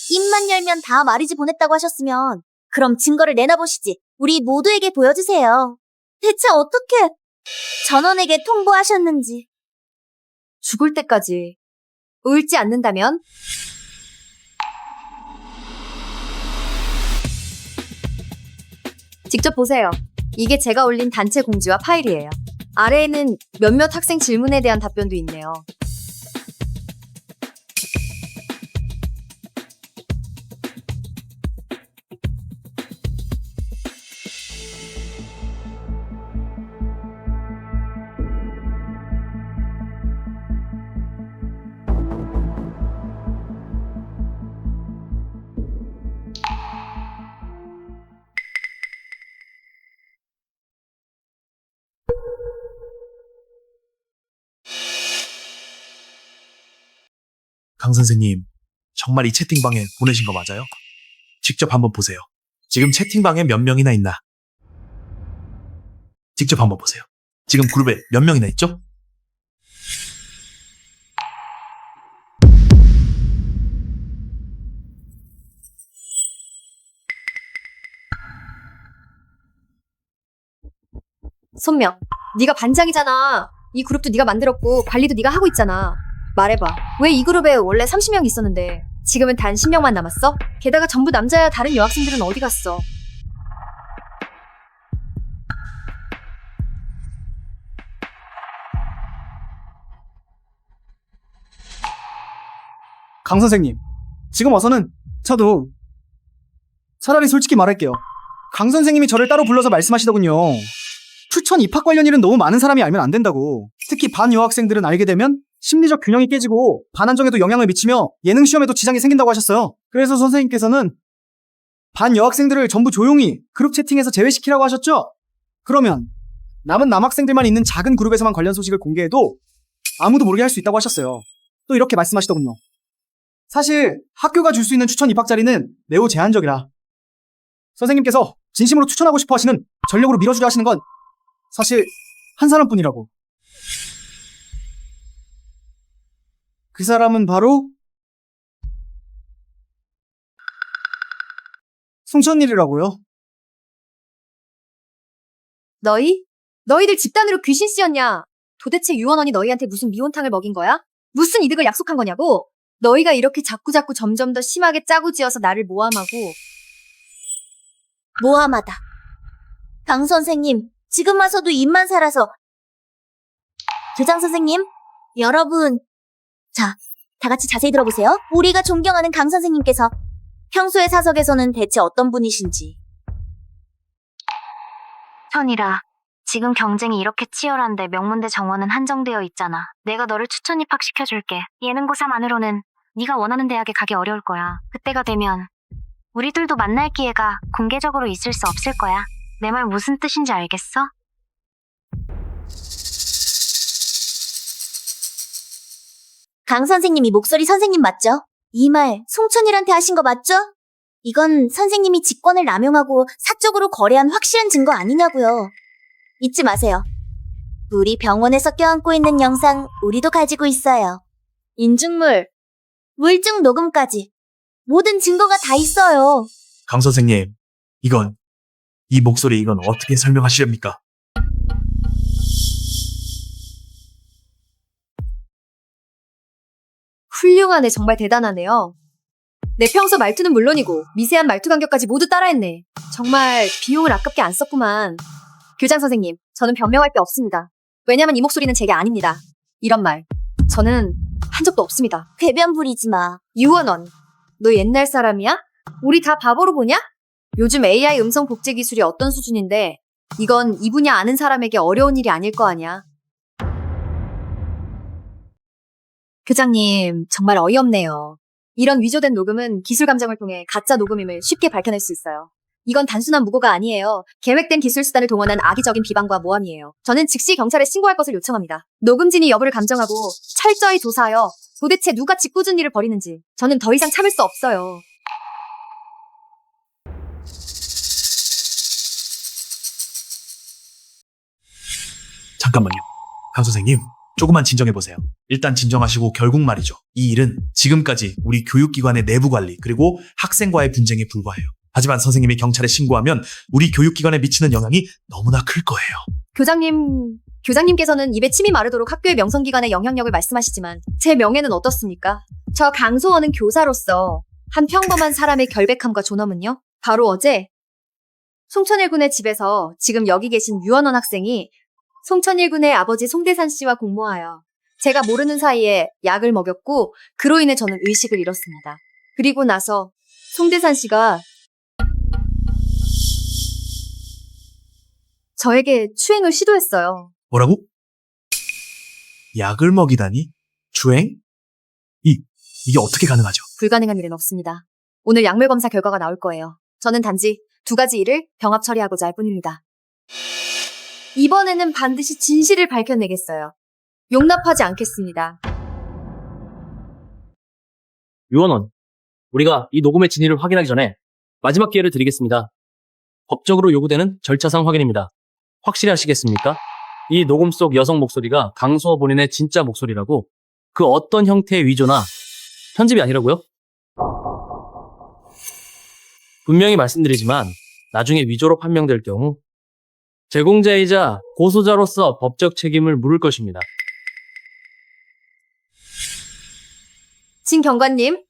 입만 열면 다 말이지 보냈다고 하셨으면 그럼 증거를 내놔보시지. 우리 모두에게 보여주세요. 대체 어떻게 전원에게 통보하셨는지. 죽을 때까지 울지 않는다면? 직접 보세요. 이게 제가 올린 단체 공지와 파일이에요. 아래에는 몇몇 학생 질문에 대한 답변도 있네요. 강 선생님, 정말 이 채팅방에 보내신 거 맞아요? 직접 한번 보세요. 지금 채팅방에 몇 명이나 있나? 직접 한번 보세요. 지금 그룹에 몇 명이나 있죠? 손명, 네가 반장이잖아. 이 그룹도 네가 만들었고 관리도 네가 하고 있잖아. 말해봐. 왜 이 그룹에 원래 30명 있었는데 지금은 단 10명만 남았어? 게다가 전부 남자야. 다른 여학생들은 어디 갔어? 강 선생님, 지금 와서는 저도 차라리 솔직히 말할게요. 강 선생님이 저를 따로 불러서 말씀하시더군요. 추천 입학 관련 일은 너무 많은 사람이 알면 안 된다고. 특히 반 여학생들은 알게 되면 심리적 균형이 깨지고 반 안정에도 영향을 미치며 예능 시험에도 지장이 생긴다고 하셨어요. 그래서 선생님께서는 반 여학생들을 전부 조용히 그룹 채팅에서 제외시키라고 하셨죠? 그러면 남은 남학생들만 있는 작은 그룹에서만 관련 소식을 공개해도 아무도 모르게 할 수 있다고 하셨어요. 또 이렇게 말씀하시더군요. 사실 학교가 줄 수 있는 추천 입학 자리는 매우 제한적이라 선생님께서 진심으로 추천하고 싶어 하시는, 전력으로 밀어주려 하시는 건 사실 한 사람뿐이라고. 그 사람은 바로 송천일이라고요. 너희들 집단으로 귀신 씨였냐? 도대체 유원원이 너희한테 무슨 미혼탕을 먹인 거야? 무슨 이득을 약속한 거냐고? 너희가 이렇게 자꾸자꾸 점점 더 심하게 짜고 지어서 나를 모함하고. 모함하다. 강 선생님, 지금 와서도 입만 살아서. 교장 선생님, 여러분. 자, 다 같이 자세히 들어보세요. 우리가 존경하는 강 선생님께서 평소의 사석에서는 대체 어떤 분이신지. 천이라, 지금 경쟁이 이렇게 치열한데 명문대 정원은 한정되어 있잖아. 내가 너를 추천 입학시켜줄게. 예능 고3안으로는 네가 원하는 대학에 가기 어려울 거야. 그때가 되면 우리들도 만날 기회가 공개적으로 있을 수 없을 거야. 내 말 무슨 뜻인지 알겠어? 강 선생님, 이 목소리 선생님 맞죠? 이 말 송천일한테 하신 거 맞죠? 이건 선생님이 직권을 남용하고 사적으로 거래한 확실한 증거 아니냐고요. 잊지 마세요. 우리 병원에서 껴안고 있는 영상 우리도 가지고 있어요. 인증물, 물증 녹음까지 모든 증거가 다 있어요. 강 선생님, 이 목소리 이건 어떻게 설명하시렵니까? 훌륭하네. 정말 대단하네요. 내 평소 말투는 물론이고 미세한 말투 간격까지 모두 따라했네. 정말 비용을 아깝게 안 썼구만. 교장 선생님, 저는 변명할 게 없습니다. 왜냐면 이 목소리는 제게 아닙니다. 이런 말 저는 한 적도 없습니다. 궤변 부리지 마. 유원원, 너 옛날 사람이야? 우리 다 바보로 보냐? 요즘 AI 음성 복제 기술이 어떤 수준인데 이건 이 분야 아는 사람에게 어려운 일이 아닐 거 아니야. 교장님, 정말 어이없네요. 이런 위조된 녹음은 기술 감정을 통해 가짜 녹음임을 쉽게 밝혀낼 수 있어요. 이건 단순한 무고가 아니에요. 계획된 기술 수단을 동원한 악의적인 비방과 모함이에요. 저는 즉시 경찰에 신고할 것을 요청합니다. 녹음진이 여부를 감정하고 철저히 조사하여 도대체 누가 짓궂은 일을 벌이는지 저는 더 이상 참을 수 없어요. 잠깐만요. 강 선생님, 조금만 진정해보세요. 일단 진정하시고 결국 말이죠. 이 일은 지금까지 우리 교육기관의 내부 관리 그리고 학생과의 분쟁에 불과해요. 하지만 선생님이 경찰에 신고하면 우리 교육기관에 미치는 영향이 너무나 클 거예요. 교장님께서는 입에 침이 마르도록 학교의 명성기관의 영향력을 말씀하시지만 제 명예는 어떻습니까? 저 강소원은 교사로서 한 평범한 사람의 결백함과 존엄은요? 바로 어제 송천일 군의 집에서 지금 여기 계신 유원원 학생이 송천일 군의 아버지 송대산 씨와 공모하여 제가 모르는 사이에 약을 먹였고 그로 인해 저는 의식을 잃었습니다. 그리고 나서 송대산 씨가 저에게 추행을 시도했어요. 뭐라고? 약을 먹이다니? 주행? 이게 어떻게 가능하죠? 불가능한 일은 없습니다. 오늘 약물 검사 결과가 나올 거예요. 저는 단지 2가지 일을 병합 처리하고자 할 뿐입니다. 이번에는 반드시 진실을 밝혀내겠어요. 용납하지 않겠습니다. 유원원, 우리가 이 녹음의 진위를 확인하기 전에 마지막 기회를 드리겠습니다. 법적으로 요구되는 절차상 확인입니다. 확실히 하시겠습니까? 이 녹음 속 여성 목소리가 강수호 본인의 진짜 목소리라고 그 어떤 형태의 위조나 편집이 아니라고요? 분명히 말씀드리지만 나중에 위조로 판명될 경우 제공자이자 고소자로서 법적 책임을 물을 것입니다. 진 경관님,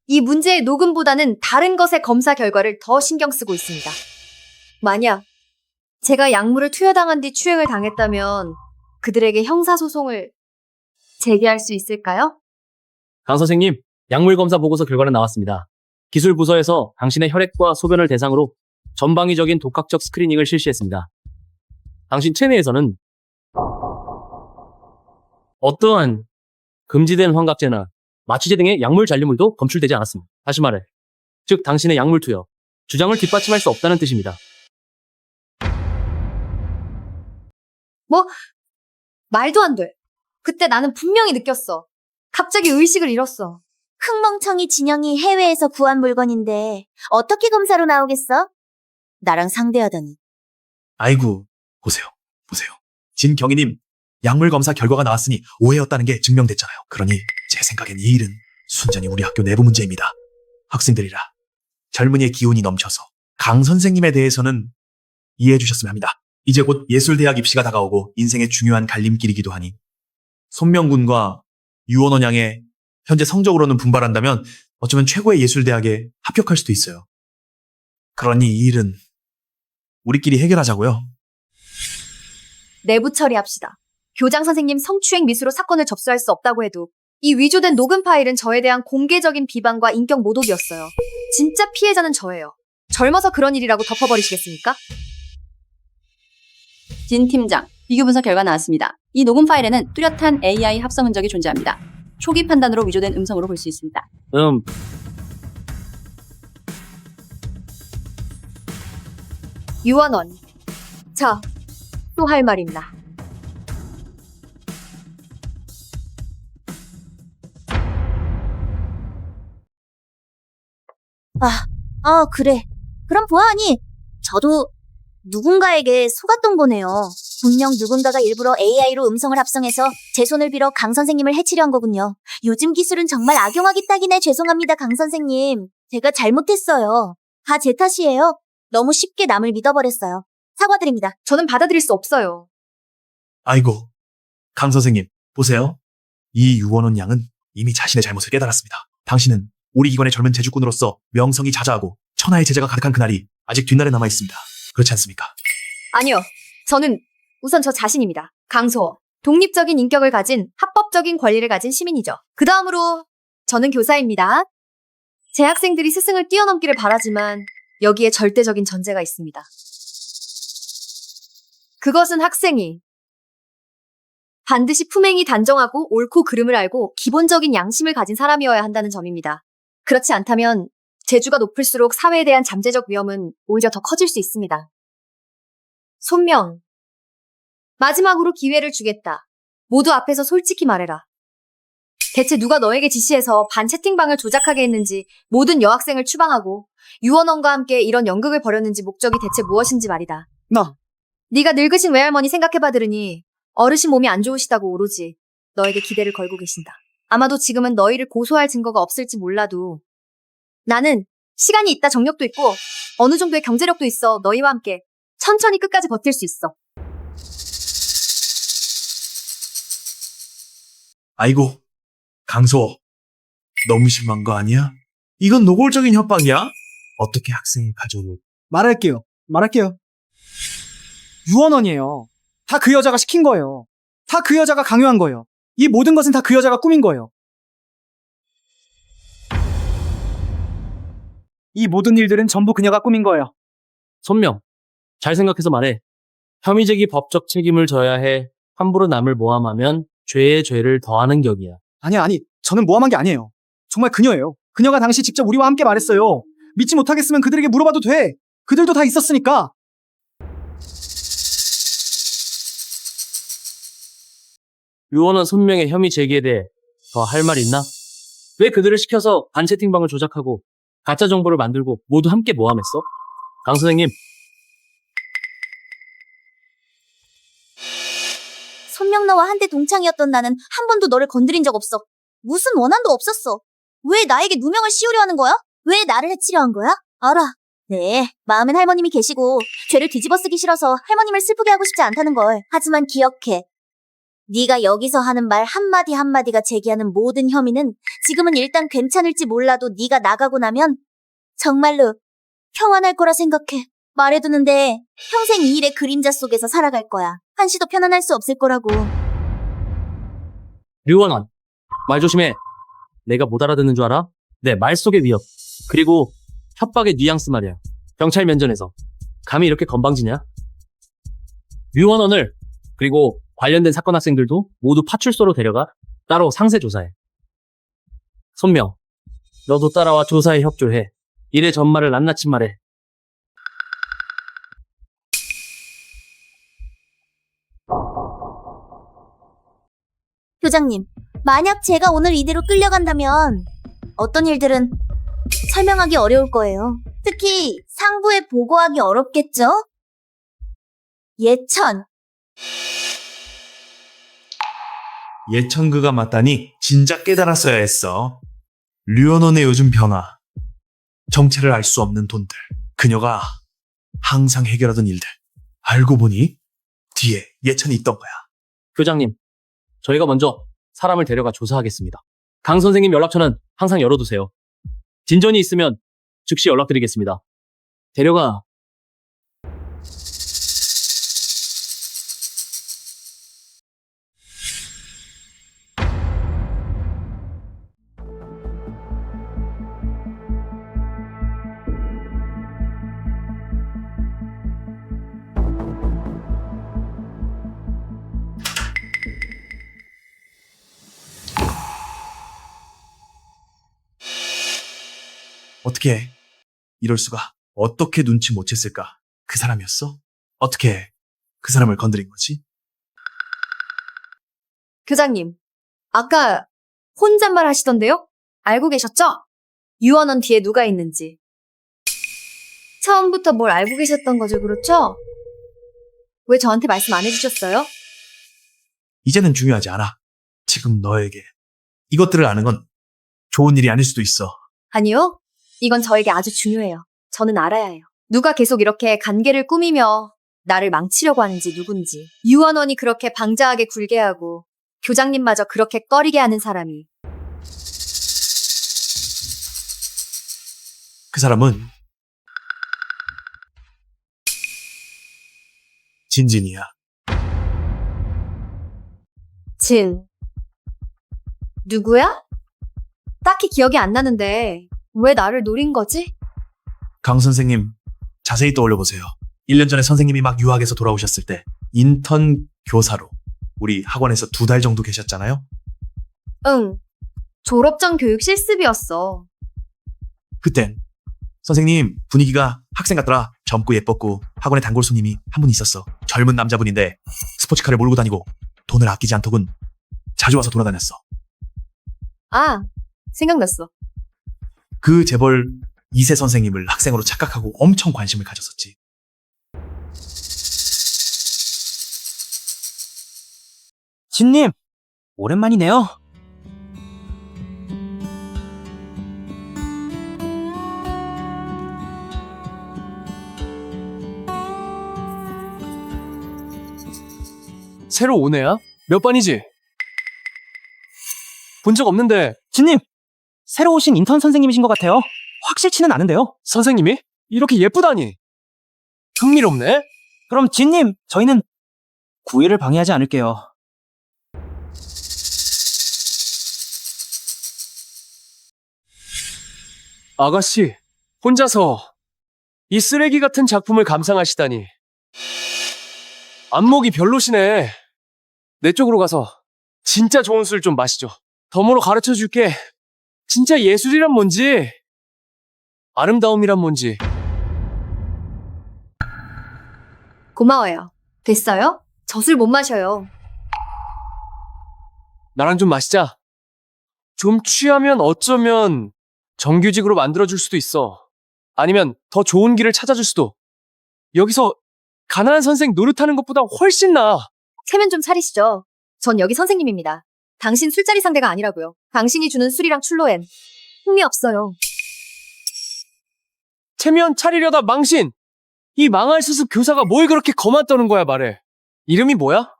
이 문제의 녹음보다는 다른 것의 검사 결과를 더 신경 쓰고 있습니다. 만약 제가 약물을 투여당한 뒤 추행을 당했다면 그들에게 형사소송을 제기할 수 있을까요? 강 선생님, 약물 검사 보고서 결과는 나왔습니다. 기술 부서에서 당신의 혈액과 소변을 대상으로 전방위적인 독학적 스크리닝을 실시했습니다. 당신 체내에서는 어떠한 금지된 환각제나 마취제 등의 약물 잔류물도 검출되지 않았습니다. 다시 말해, 즉 당신의 약물 투여, 주장을 뒷받침할 수 없다는 뜻입니다. 뭐? 말도 안 돼. 그때 나는 분명히 느꼈어. 갑자기 의식을 잃었어. 흥멍청이 진영이 해외에서 구한 물건인데 어떻게 검사로 나오겠어? 나랑 상대하다니. 아이고, 보세요. 진경희님, 약물 검사 결과가 나왔으니 오해였다는 게 증명됐잖아요. 그러니 제 생각엔 이 일은 순전히 우리 학교 내부 문제입니다. 학생들이라 젊은이의 기운이 넘쳐서 강 선생님에 대해서는 이해해 주셨으면 합니다. 이제 곧 예술대학 입시가 다가오고 인생의 중요한 갈림길이기도 하니 손명군과 유원원 양의 현재 성적으로는 분발한다면 어쩌면 최고의 예술대학에 합격할 수도 있어요. 그러니 이 일은 우리끼리 해결하자고요. 내부 처리합시다. 교장 선생님 성추행 미수로 사건을 접수할 수 없다고 해도 이 위조된 녹음 파일은 저에 대한 공개적인 비방과 인격 모독이었어요. 진짜 피해자는 저예요. 젊어서 그런 일이라고 덮어버리시겠습니까? 진 팀장, 비교 분석 결과 나왔습니다. 이 녹음 파일에는 뚜렷한 AI 합성 흔적이 존재합니다. 초기 판단으로 위조된 음성으로 볼 수 있습니다. 유원원. 자, 또 할 말 있나? 그래. 그럼 보아하니 저도 누군가에게 속았던 거네요. 분명 누군가가 일부러 AI로 음성을 합성해서 제 손을 빌어 강 선생님을 해치려 한 거군요. 요즘 기술은 정말 악용하기 딱이네. 죄송합니다, 강 선생님. 제가 잘못했어요. 다 제 탓이에요. 너무 쉽게 남을 믿어버렸어요. 사과드립니다. 저는 받아들일 수 없어요. 아이고, 강 선생님, 보세요. 이 유원원 양은 이미 자신의 잘못을 깨달았습니다. 당신은 우리 기관의 젊은 재주꾼으로서 명성이 자자하고 천하의 제자가 가득한 그날이 아직 뒷날에 남아 있습니다. 그렇지 않습니까? 아니요. 저는 우선 저 자신입니다. 강소호. 독립적인 인격을 가진 합법적인 권리를 가진 시민이죠. 그 다음으로 저는 교사입니다. 제 학생들이 스승을 뛰어넘기를 바라지만 여기에 절대적인 전제가 있습니다. 그것은 학생이 반드시 품행이 단정하고 옳고 그름을 알고 기본적인 양심을 가진 사람이어야 한다는 점입니다. 그렇지 않다면 재주가 높을수록 사회에 대한 잠재적 위험은 오히려 더 커질 수 있습니다. 손명. 마지막으로 기회를 주겠다. 모두 앞에서 솔직히 말해라. 대체 누가 너에게 지시해서 반 채팅방을 조작하게 했는지, 모든 여학생을 추방하고 유원원과 함께 이런 연극을 벌였는지 목적이 대체 무엇인지 말이다. 네가 늙으신 외할머니 생각해봐 들으니 어르신 몸이 안 좋으시다고 오로지 너에게 기대를 걸고 계신다. 아마도 지금은 너희를 고소할 증거가 없을지 몰라도 나는 시간이 있다 정력도 있고 어느 정도의 경제력도 있어 너희와 함께 천천히 끝까지 버틸 수 있어. 아이고, 강소, 너무 심한 거 아니야? 이건 노골적인 협박이야? 어떻게 학생의 가족을... 말할게요. 유원원이에요. 다 그 여자가 시킨 거예요. 다 그 여자가 강요한 거예요. 이 모든 것은 다 그 여자가 꾸민 거예요. 이 모든 일들은 전부 그녀가 꾸민 거예요. 손명, 잘 생각해서 말해. 혐의 제기 법적 책임을 져야 해. 함부로 남을 모함하면 죄에 죄를 더하는 격이야. 아니, 저는 모함한 게 아니에요. 정말 그녀예요. 그녀가 당시 직접 우리와 함께 말했어요. 믿지 못하겠으면 그들에게 물어봐도 돼. 그들도 다 있었으니까. 유원원 손명의 혐의 제기에 대해 더 할 말 있나? 왜 그들을 시켜서 반 채팅방을 조작하고 가짜 정보를 만들고 모두 함께 모함했어? 강 선생님, 손명나와 한때 동창이었던 나는 한 번도 너를 건드린 적 없어. 무슨 원한도 없었어. 왜 나에게 누명을 씌우려 하는 거야? 왜 나를 해치려 한 거야? 알아. 네, 마음엔 할머님이 계시고 죄를 뒤집어 쓰기 싫어서 할머님을 슬프게 하고 싶지 않다는 걸. 하지만 기억해. 네가 여기서 하는 말 한마디 한마디가 제기하는 모든 혐의는 지금은 일단 괜찮을지 몰라도 네가 나가고 나면 정말로 평안할 거라 생각해. 말해두는데 평생 이 일의 그림자 속에서 살아갈 거야. 한시도 편안할 수 없을 거라고. 류원원, 말 조심해. 내가 못 알아듣는 줄 알아? 내 말 속의 위협. 그리고 협박의 뉘앙스 말이야. 경찰 면전에서. 감히 이렇게 건방지냐? 류원원을 그리고 관련된 사건 학생들도 모두 파출소로 데려가 따로 상세 조사해. 손명, 너도 따라와 조사에 협조해. 일의 전말을 낱낱이 말해. 교장님, 만약 제가 오늘 이대로 끌려간다면 어떤 일들은 설명하기 어려울 거예요. 특히 상부에 보고하기 어렵겠죠? 예천. 예천그가 맞다니 진작 깨달았어야 했어. 류언원의 요즘 변화, 정체를 알 수 없는 돈들, 그녀가 항상 해결하던 일들. 알고 보니 뒤에 예천이 있던 거야. 교장님, 저희가 먼저 사람을 데려가 조사하겠습니다. 강 선생님 연락처는 항상 열어두세요. 진전이 있으면 즉시 연락드리겠습니다. 데려가. 어떻게 이럴 수가? 어떻게 눈치 못 챘을까? 그 사람이었어? 어떻게 그 사람을 건드린 거지? 교장님, 아까 혼잣말 하시던데요? 알고 계셨죠? 유언원 뒤에 누가 있는지. 처음부터 뭘 알고 계셨던 거죠, 그렇죠? 왜 저한테 말씀 안 해주셨어요? 이제는 중요하지 않아. 지금 너에게 이것들을 아는 건 좋은 일이 아닐 수도 있어. 아니요. 이건 저에게 아주 중요해요. 저는 알아야 해요. 누가 계속 이렇게 관계를 꾸미며 나를 망치려고 하는지 누군지. 유언원이 그렇게 방자하게 굴게 하고 교장님마저 그렇게 꺼리게 하는 사람이. 그 사람은 진진이야. 진. 누구야? 딱히 기억이 안 나는데 왜 나를 노린 거지? 강 선생님, 자세히 떠올려보세요. 1년 전에 선생님이 막 유학에서 돌아오셨을 때 인턴 교사로 우리 학원에서 2달 정도 계셨잖아요? 응. 졸업전 교육 실습이었어. 그땐 선생님 분위기가 학생 같더라. 젊고 예뻤고 학원에 단골 손님이 한 분 있었어. 젊은 남자분인데 스포츠카를 몰고 다니고 돈을 아끼지 않더군. 자주 와서 돌아다녔어. 아, 생각났어. 그 재벌 2세 선생님을 학생으로 착각하고 엄청 관심을 가졌었지. 진님, 오랜만이네요. 새로 온 애야? 몇 반이지? 본 적 없는데. 진님, 새로 오신 인턴 선생님이신 것 같아요. 확실치는 않은데요. 선생님이? 이렇게 예쁘다니. 흥미롭네? 그럼 진님, 저희는 구애를 방해하지 않을게요. 아가씨, 혼자서 이 쓰레기 같은 작품을 감상하시다니. 안목이 별로시네. 내 쪽으로 가서 진짜 좋은 술 좀 마시죠. 덤으로 가르쳐 줄게. 진짜 예술이란 뭔지, 아름다움이란 뭔지. 고마워요. 됐어요? 저 술 못 마셔요. 나랑 좀 마시자. 좀 취하면 어쩌면 정규직으로 만들어줄 수도 있어. 아니면 더 좋은 길을 찾아줄 수도. 여기서 가난한 선생 노릇하는 것보다 훨씬 나아. 체면 좀 차리시죠. 전 여기 선생님입니다. 당신 술자리 상대가 아니라고요. 당신이 주는 술이랑 출로엔 흥미 없어요. 체면 차리려다 망신! 이 망할 수습 교사가 뭘 그렇게 거만 떠는 거야, 말해. 이름이 뭐야?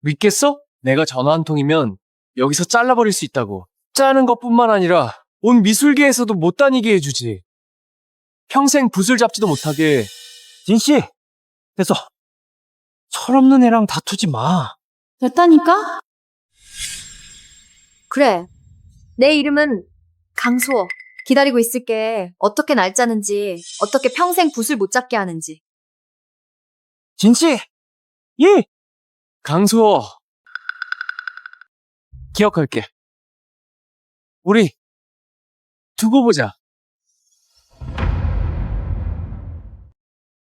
믿겠어? 내가 전화 한 통이면 여기서 잘라버릴 수 있다고. 짜는 것뿐만 아니라 온 미술계에서도 못 다니게 해주지. 평생 붓을 잡지도 못하게. 진씨, 됐어. 철없는 애랑 다투지 마. 됐다니까? 그래. 내 이름은 강수호. 기다리고 있을게. 어떻게 날 짜는지, 어떻게 평생 붓을 못 잡게 하는지. 진씨, 예. 강수호. 기억할게. 우리 두고 보자.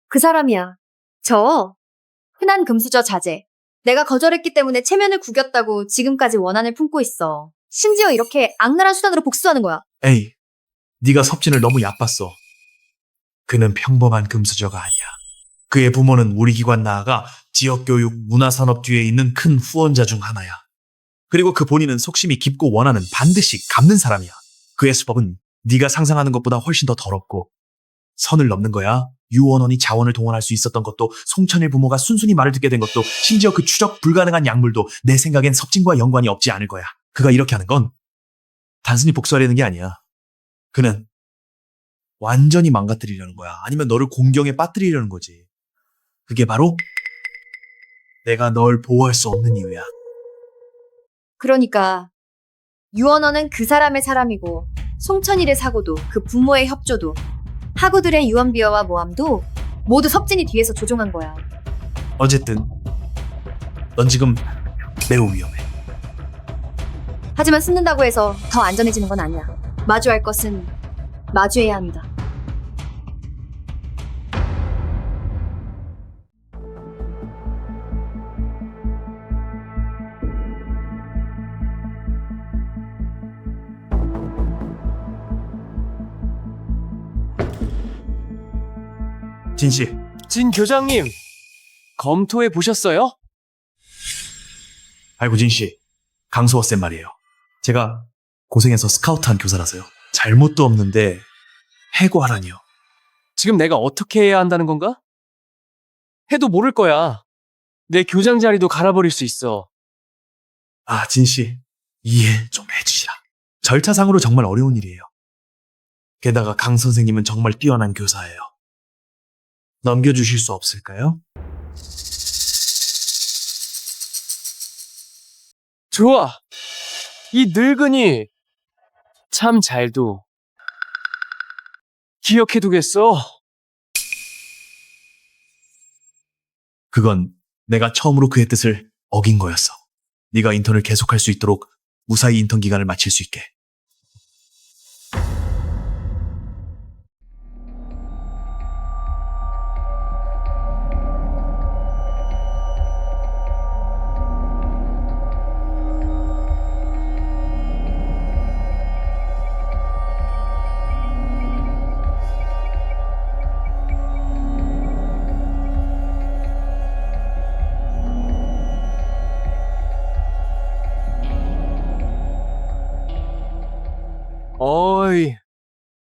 그 사람이야. 저 흔한 금수저 자제. 내가 거절했기 때문에 체면을 구겼다고 지금까지 원한을 품고 있어. 심지어 이렇게 악랄한 수단으로 복수하는 거야. 에이, 네가 섭진을 너무 얕봤어. 그는 평범한 금수저가 아니야. 그의 부모는 우리 기관 나아가 지역교육, 문화산업 뒤에 있는 큰 후원자 중 하나야. 그리고 그 본인은 속심이 깊고 원하는 반드시 갚는 사람이야. 그의 수법은 네가 상상하는 것보다 훨씬 더 더럽고 선을 넘는 거야. 유원원이 자원을 동원할 수 있었던 것도, 송천일 부모가 순순히 말을 듣게 된 것도, 심지어 그 추적 불가능한 약물도 내 생각엔 섭진과 연관이 없지 않을 거야. 그가 이렇게 하는 건 단순히 복수하려는 게 아니야. 그는 완전히 망가뜨리려는 거야. 아니면 너를 공경에 빠뜨리려는 거지. 그게 바로 내가 널 보호할 수 없는 이유야. 그러니까 유언어는 그 사람의 사람이고 송천일의 사고도 그 부모의 협조도 학우들의 유언비어와 모함도 모두 섭진이 뒤에서 조종한 거야. 어쨌든 넌 지금 매우 위험해. 하지만 숨는다고 해서 더 안전해지는 건 아니야. 마주할 것은 마주해야 합니다. 진씨. 진 교장님, 검토해 보셨어요? 아이고 진씨, 강수호쌤 말이에요. 제가 고생해서 스카우트한 교사라서요. 잘못도 없는데 해고하라니요. 지금 내가 어떻게 해야 한다는 건가? 해도 모를 거야. 내 교장 자리도 갈아버릴 수 있어. 아, 진씨, 이해 좀 해주시라. 절차상으로 정말 어려운 일이에요. 게다가 강 선생님은 정말 뛰어난 교사예요. 넘겨주실 수 없을까요? 좋아. 이 늙은이 참 잘도 기억해두겠어. 그건 내가 처음으로 그의 뜻을 어긴 거였어. 네가 인턴을 계속할 수 있도록 무사히 인턴 기간을 마칠 수 있게. 어이,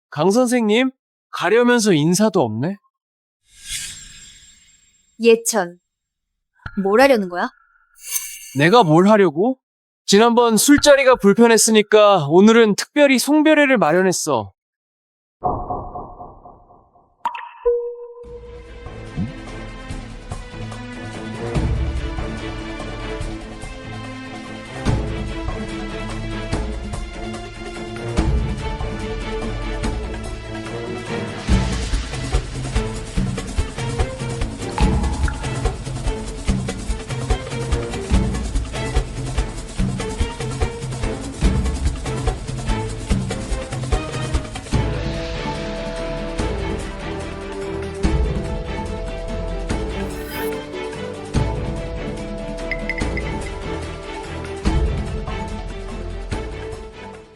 강 선생님? 가려면서 인사도 없네? 예천. 뭘 하려는 거야? 내가 뭘 하려고? 지난번 술자리가 불편했으니까 오늘은 특별히 송별회를 마련했어.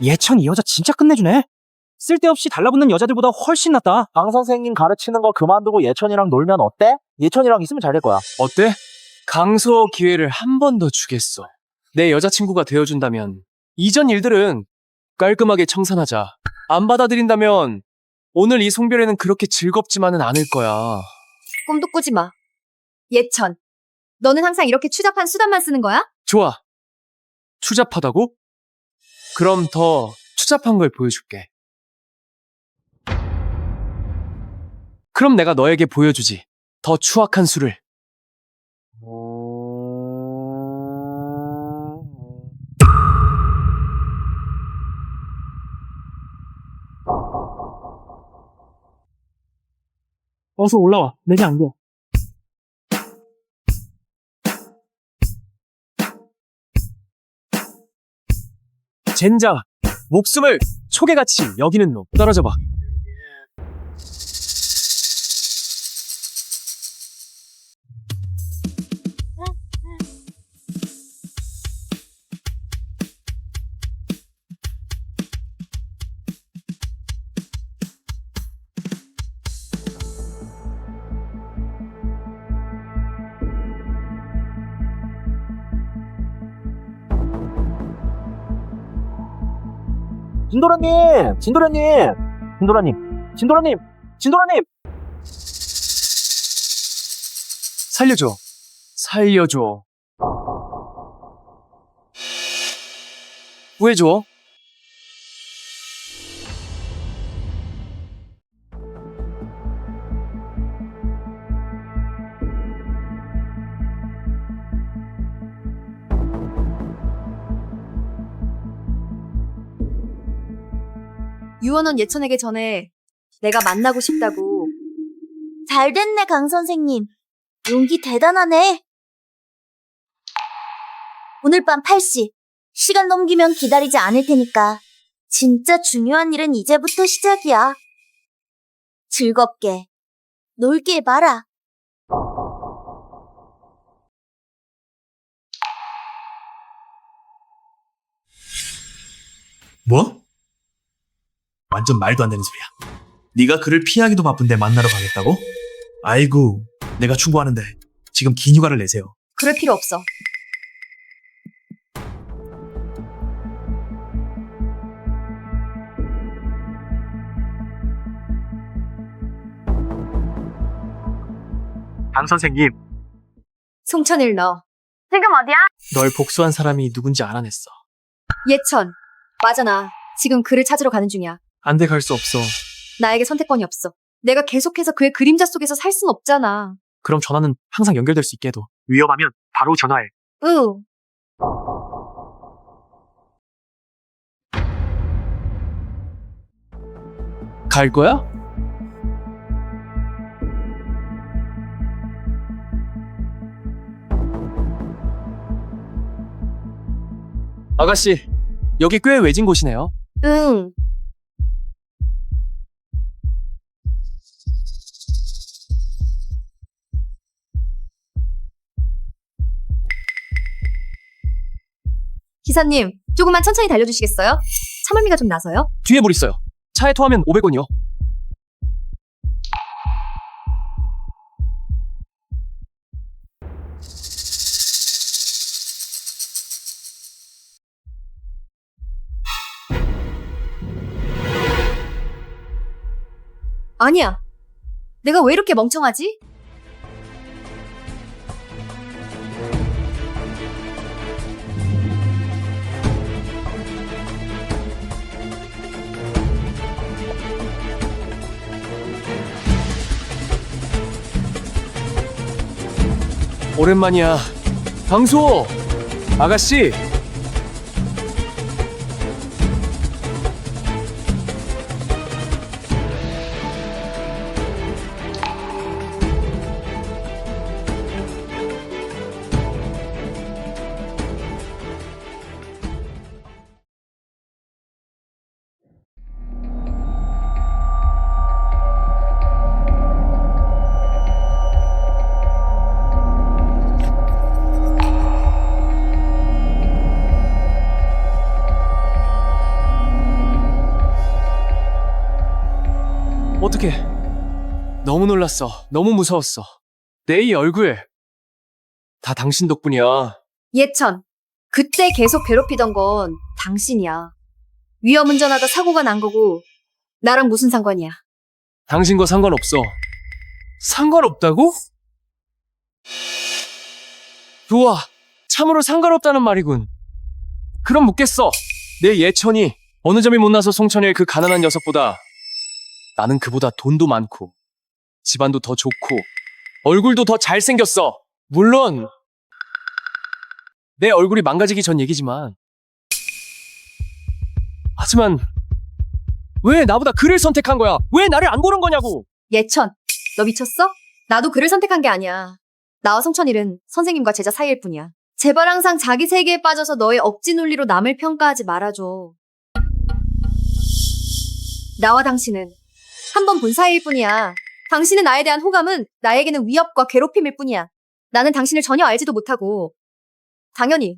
예천 이 여자 진짜 끝내주네. 쓸데없이 달라붙는 여자들보다 훨씬 낫다. 강 선생님 가르치는 거 그만두고 예천이랑 놀면 어때? 예천이랑 있으면 잘 될 거야. 어때? 강소 기회를 한 번 더 주겠어. 내 여자친구가 되어준다면 이전 일들은 깔끔하게 청산하자. 안 받아들인다면 오늘 이 송별회는 그렇게 즐겁지만은 않을 거야. 꿈도 꾸지 마. 예천. 너는 항상 이렇게 추잡한 수단만 쓰는 거야? 좋아. 추잡하다고? 그럼 더 추잡한 걸 보여줄게. 그럼 내가 너에게 보여주지. 더 추악한 수를. 어서 올라와. 내게 안겨. 젠장. 목숨을 초계같이 여기는 놈. 떨어져봐. 진도라님! 진도라님! 진도라님! 진도라님! 진도라님! 살려줘. 살려줘. 구해줘. 유원원 예천에게 전해 내가 만나고 싶다고. 잘 됐네, 강 선생님. 용기 대단하네. 오늘 밤 8시. 시간 넘기면 기다리지 않을 테니까. 진짜 중요한 일은 이제부터 시작이야. 즐겁게 놀게 해봐라. 뭐? 완전 말도 안 되는 소리야. 네가 그를 피하기도 바쁜데 만나러 가겠다고? 아이고, 내가 충고하는데 지금 긴 휴가를 내세요. 그럴 필요 없어. 강 선생님, 송천일 너. 지금 어디야? 널 복수한 사람이 누군지 알아냈어. 예천. 맞아 나. 지금 그를 찾으러 가는 중이야. 안 돼, 갈 수 없어. 나에게 선택권이 없어. 내가 계속해서 그의 그림자 속에서 살 순 없잖아. 그럼 전화는 항상 연결될 수 있게 해도. 위험하면 바로 전화해. 으. 갈 거야? 아가씨, 여기 꽤 외진 곳이네요. 응. 기사님, 조금만 천천히 달려주시겠어요? 차멀미가 좀 나서요? 뒤에 물 있어요. 차에 토하면 500원이요. 아니야. 내가 왜 이렇게 멍청하지? 오랜만이야. 강소! 아가씨! 어떡해. 너무 놀랐어. 너무 무서웠어. 내 이 얼굴. 다 당신 덕분이야. 예천, 그때 계속 괴롭히던 건 당신이야. 위험운전하다 사고가 난 거고 나랑 무슨 상관이야. 당신과 상관없어. 상관없다고? 좋아. 참으로 상관없다는 말이군. 그럼 묻겠어. 내 예천이 어느 점이 못나서 송천일 그 가난한 녀석보다 나는 그보다 돈도 많고 집안도 더 좋고 얼굴도 더 잘생겼어. 물론 내 얼굴이 망가지기 전 얘기지만 하지만 왜 나보다 그를 선택한 거야? 왜 나를 안 고른 거냐고. 예천, 너 미쳤어? 나도 그를 선택한 게 아니야. 나와 송천일은 선생님과 제자 사이일 뿐이야. 제발 항상 자기 세계에 빠져서 너의 억지 논리로 남을 평가하지 말아줘. 나와 당신은 한 번 본 사이일 뿐이야. 당신은 나에 대한 호감은 나에게는 위협과 괴롭힘일 뿐이야. 나는 당신을 전혀 알지도 못하고 당연히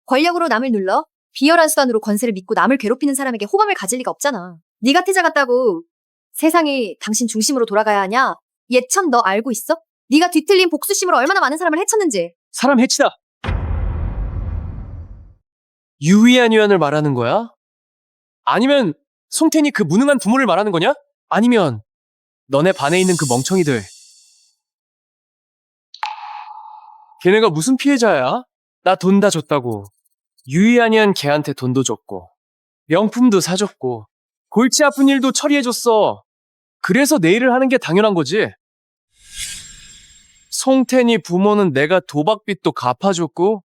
권력으로 남을 눌러 비열한 수단으로 권세를 믿고 남을 괴롭히는 사람에게 호감을 가질 리가 없잖아. 네가 태자 같다고 세상이 당신 중심으로 돌아가야 하냐? 예천, 너 알고 있어? 네가 뒤틀린 복수심으로 얼마나 많은 사람을 해쳤는지. 사람 해치다. 유희한 유한을 말하는 거야? 아니면 송태니 그 무능한 부모를 말하는 거냐? 아니면 너네 반에 있는 그 멍청이들. 걔네가 무슨 피해자야? 나 돈 다 줬다고. 유희한이한 걔한테 돈도 줬고 명품도 사줬고 골치 아픈 일도 처리해줬어. 그래서 내 일을 하는 게 당연한 거지. 송태니 부모는 내가 도박빚도 갚아줬고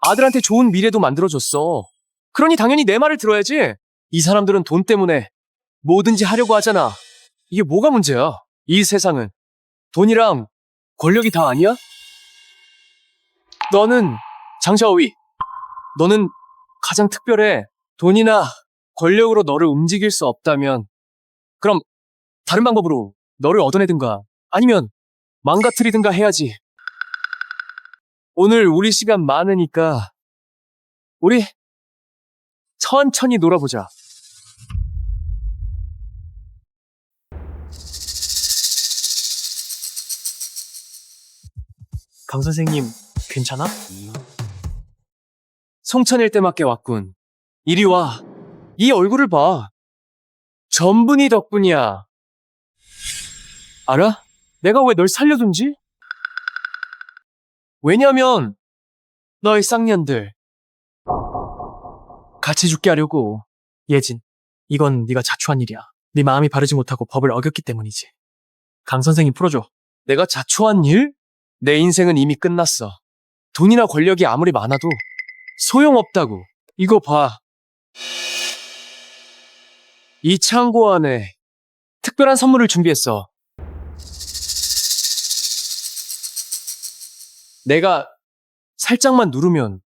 아들한테 좋은 미래도 만들어줬어. 그러니 당연히 내 말을 들어야지. 이 사람들은 돈 때문에 뭐든지 하려고 하잖아. 이게 뭐가 문제야? 이 세상은 돈이랑 권력이 다 아니야? 너는 장샤오위. 너는 가장 특별해. 돈이나 권력으로 너를 움직일 수 없다면 그럼 다른 방법으로 너를 얻어내든가 아니면 망가뜨리든가 해야지. 오늘 우리 시간 많으니까 우리 천천히 놀아보자. 강 선생님, 괜찮아? 송천일 때 맞게 왔군. 이리 와. 이 얼굴을 봐. 전부 네 덕분이야. 알아? 내가 왜 널 살려둔지? 왜냐면 너희 쌍년들 같이 죽게 하려고. 예진, 이건 네가 자초한 일이야. 네 마음이 바르지 못하고 법을 어겼기 때문이지. 강 선생님 풀어줘. 내가 자초한 일? 내 인생은 이미 끝났어. 돈이나 권력이 아무리 많아도 소용없다고. 이거 봐. 이 창고 안에 특별한 선물을 준비했어. 내가 살짝만 누르면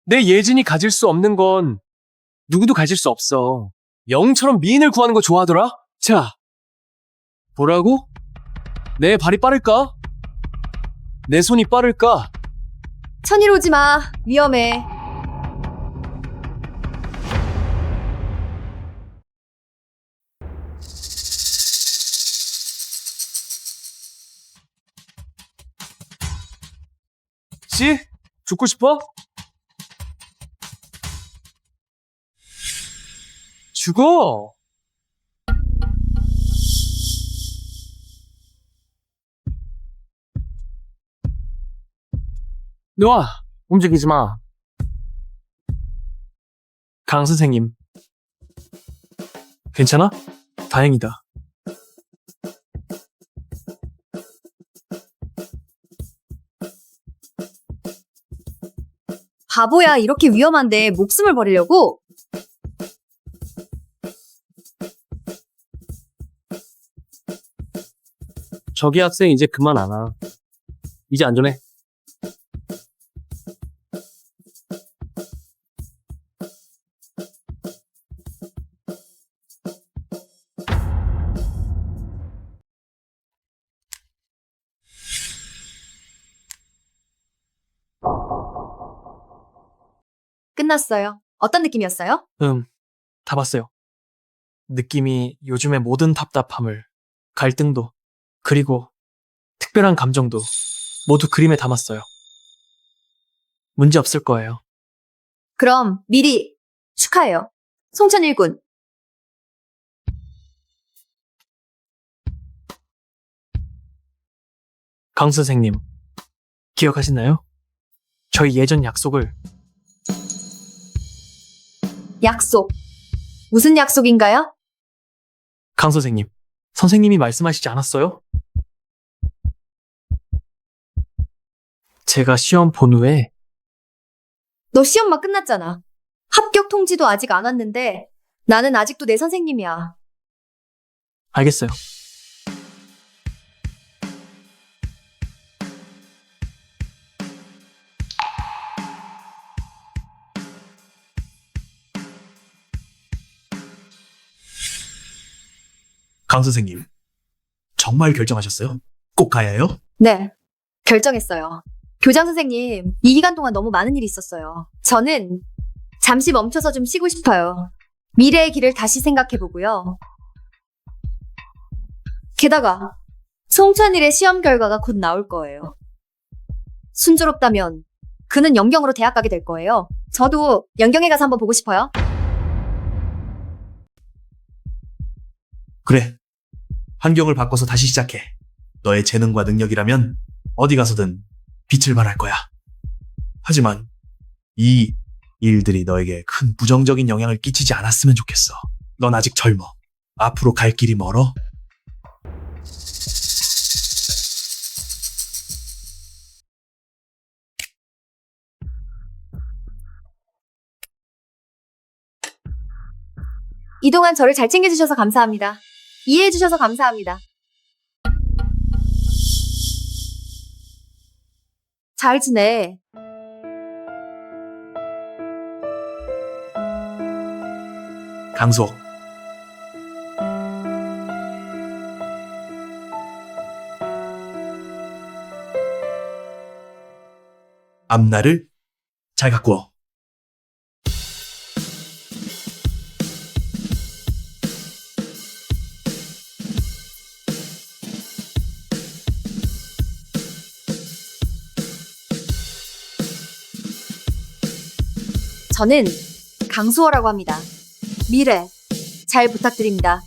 내 예진이 가질 수 없는 건 누구도 가질 수 없어. 영처럼 미인을 구하는 거 좋아하더라? 자, 보라고? 내 발이 빠를까? 내 손이 빠를까? 천일 오지 마. 위험해. 씨? 죽고 싶어? 죽어! 너아, 움직이지 마. 강 선생님, 괜찮아? 다행이다. 바보야, 이렇게 위험한데 목숨을 버리려고? 저기 학생 이제 그만 안 와. 이제 안전해. 끝났어요. 어떤 느낌이었어요? 다 봤어요. 느낌이 요즘의 모든 답답함을, 갈등도, 그리고 특별한 감정도 모두 그림에 담았어요. 문제 없을 거예요. 그럼 미리 축하해요. 송천 1군. 강 선생님, 기억하시나요? 저희 예전 약속을 약속. 무슨 약속인가요? 강 선생님, 선생님이 말씀하시지 않았어요? 제가 시험 본 후에 너 시험만 끝났잖아. 합격 통지도 아직 안 왔는데 나는 아직도 내 선생님이야. 알겠어요. 강 선생님, 정말 결정하셨어요? 꼭 가야 해요? 네, 결정했어요. 교장 선생님, 이 기간 동안 너무 많은 일이 있었어요. 저는 잠시 멈춰서 좀 쉬고 싶어요. 미래의 길을 다시 생각해보고요. 게다가 송천일의 시험 결과가 곧 나올 거예요. 순조롭다면 그는 연경으로 대학 가게 될 거예요. 저도 연경에 가서 한번 보고 싶어요. 그래. 환경을 바꿔서 다시 시작해. 너의 재능과 능력이라면 어디 가서든 빛을 발할 거야. 하지만 이 일들이 너에게 큰 부정적인 영향을 끼치지 않았으면 좋겠어. 넌 아직 젊어. 앞으로 갈 길이 멀어. 이동안 저를 잘 챙겨주셔서 감사합니다. 이해해주셔서 감사합니다. 잘 지내. 강수옥. 앞날을 잘 가꾸어. 저는 강수호라고 합니다. 미래 잘 부탁드립니다.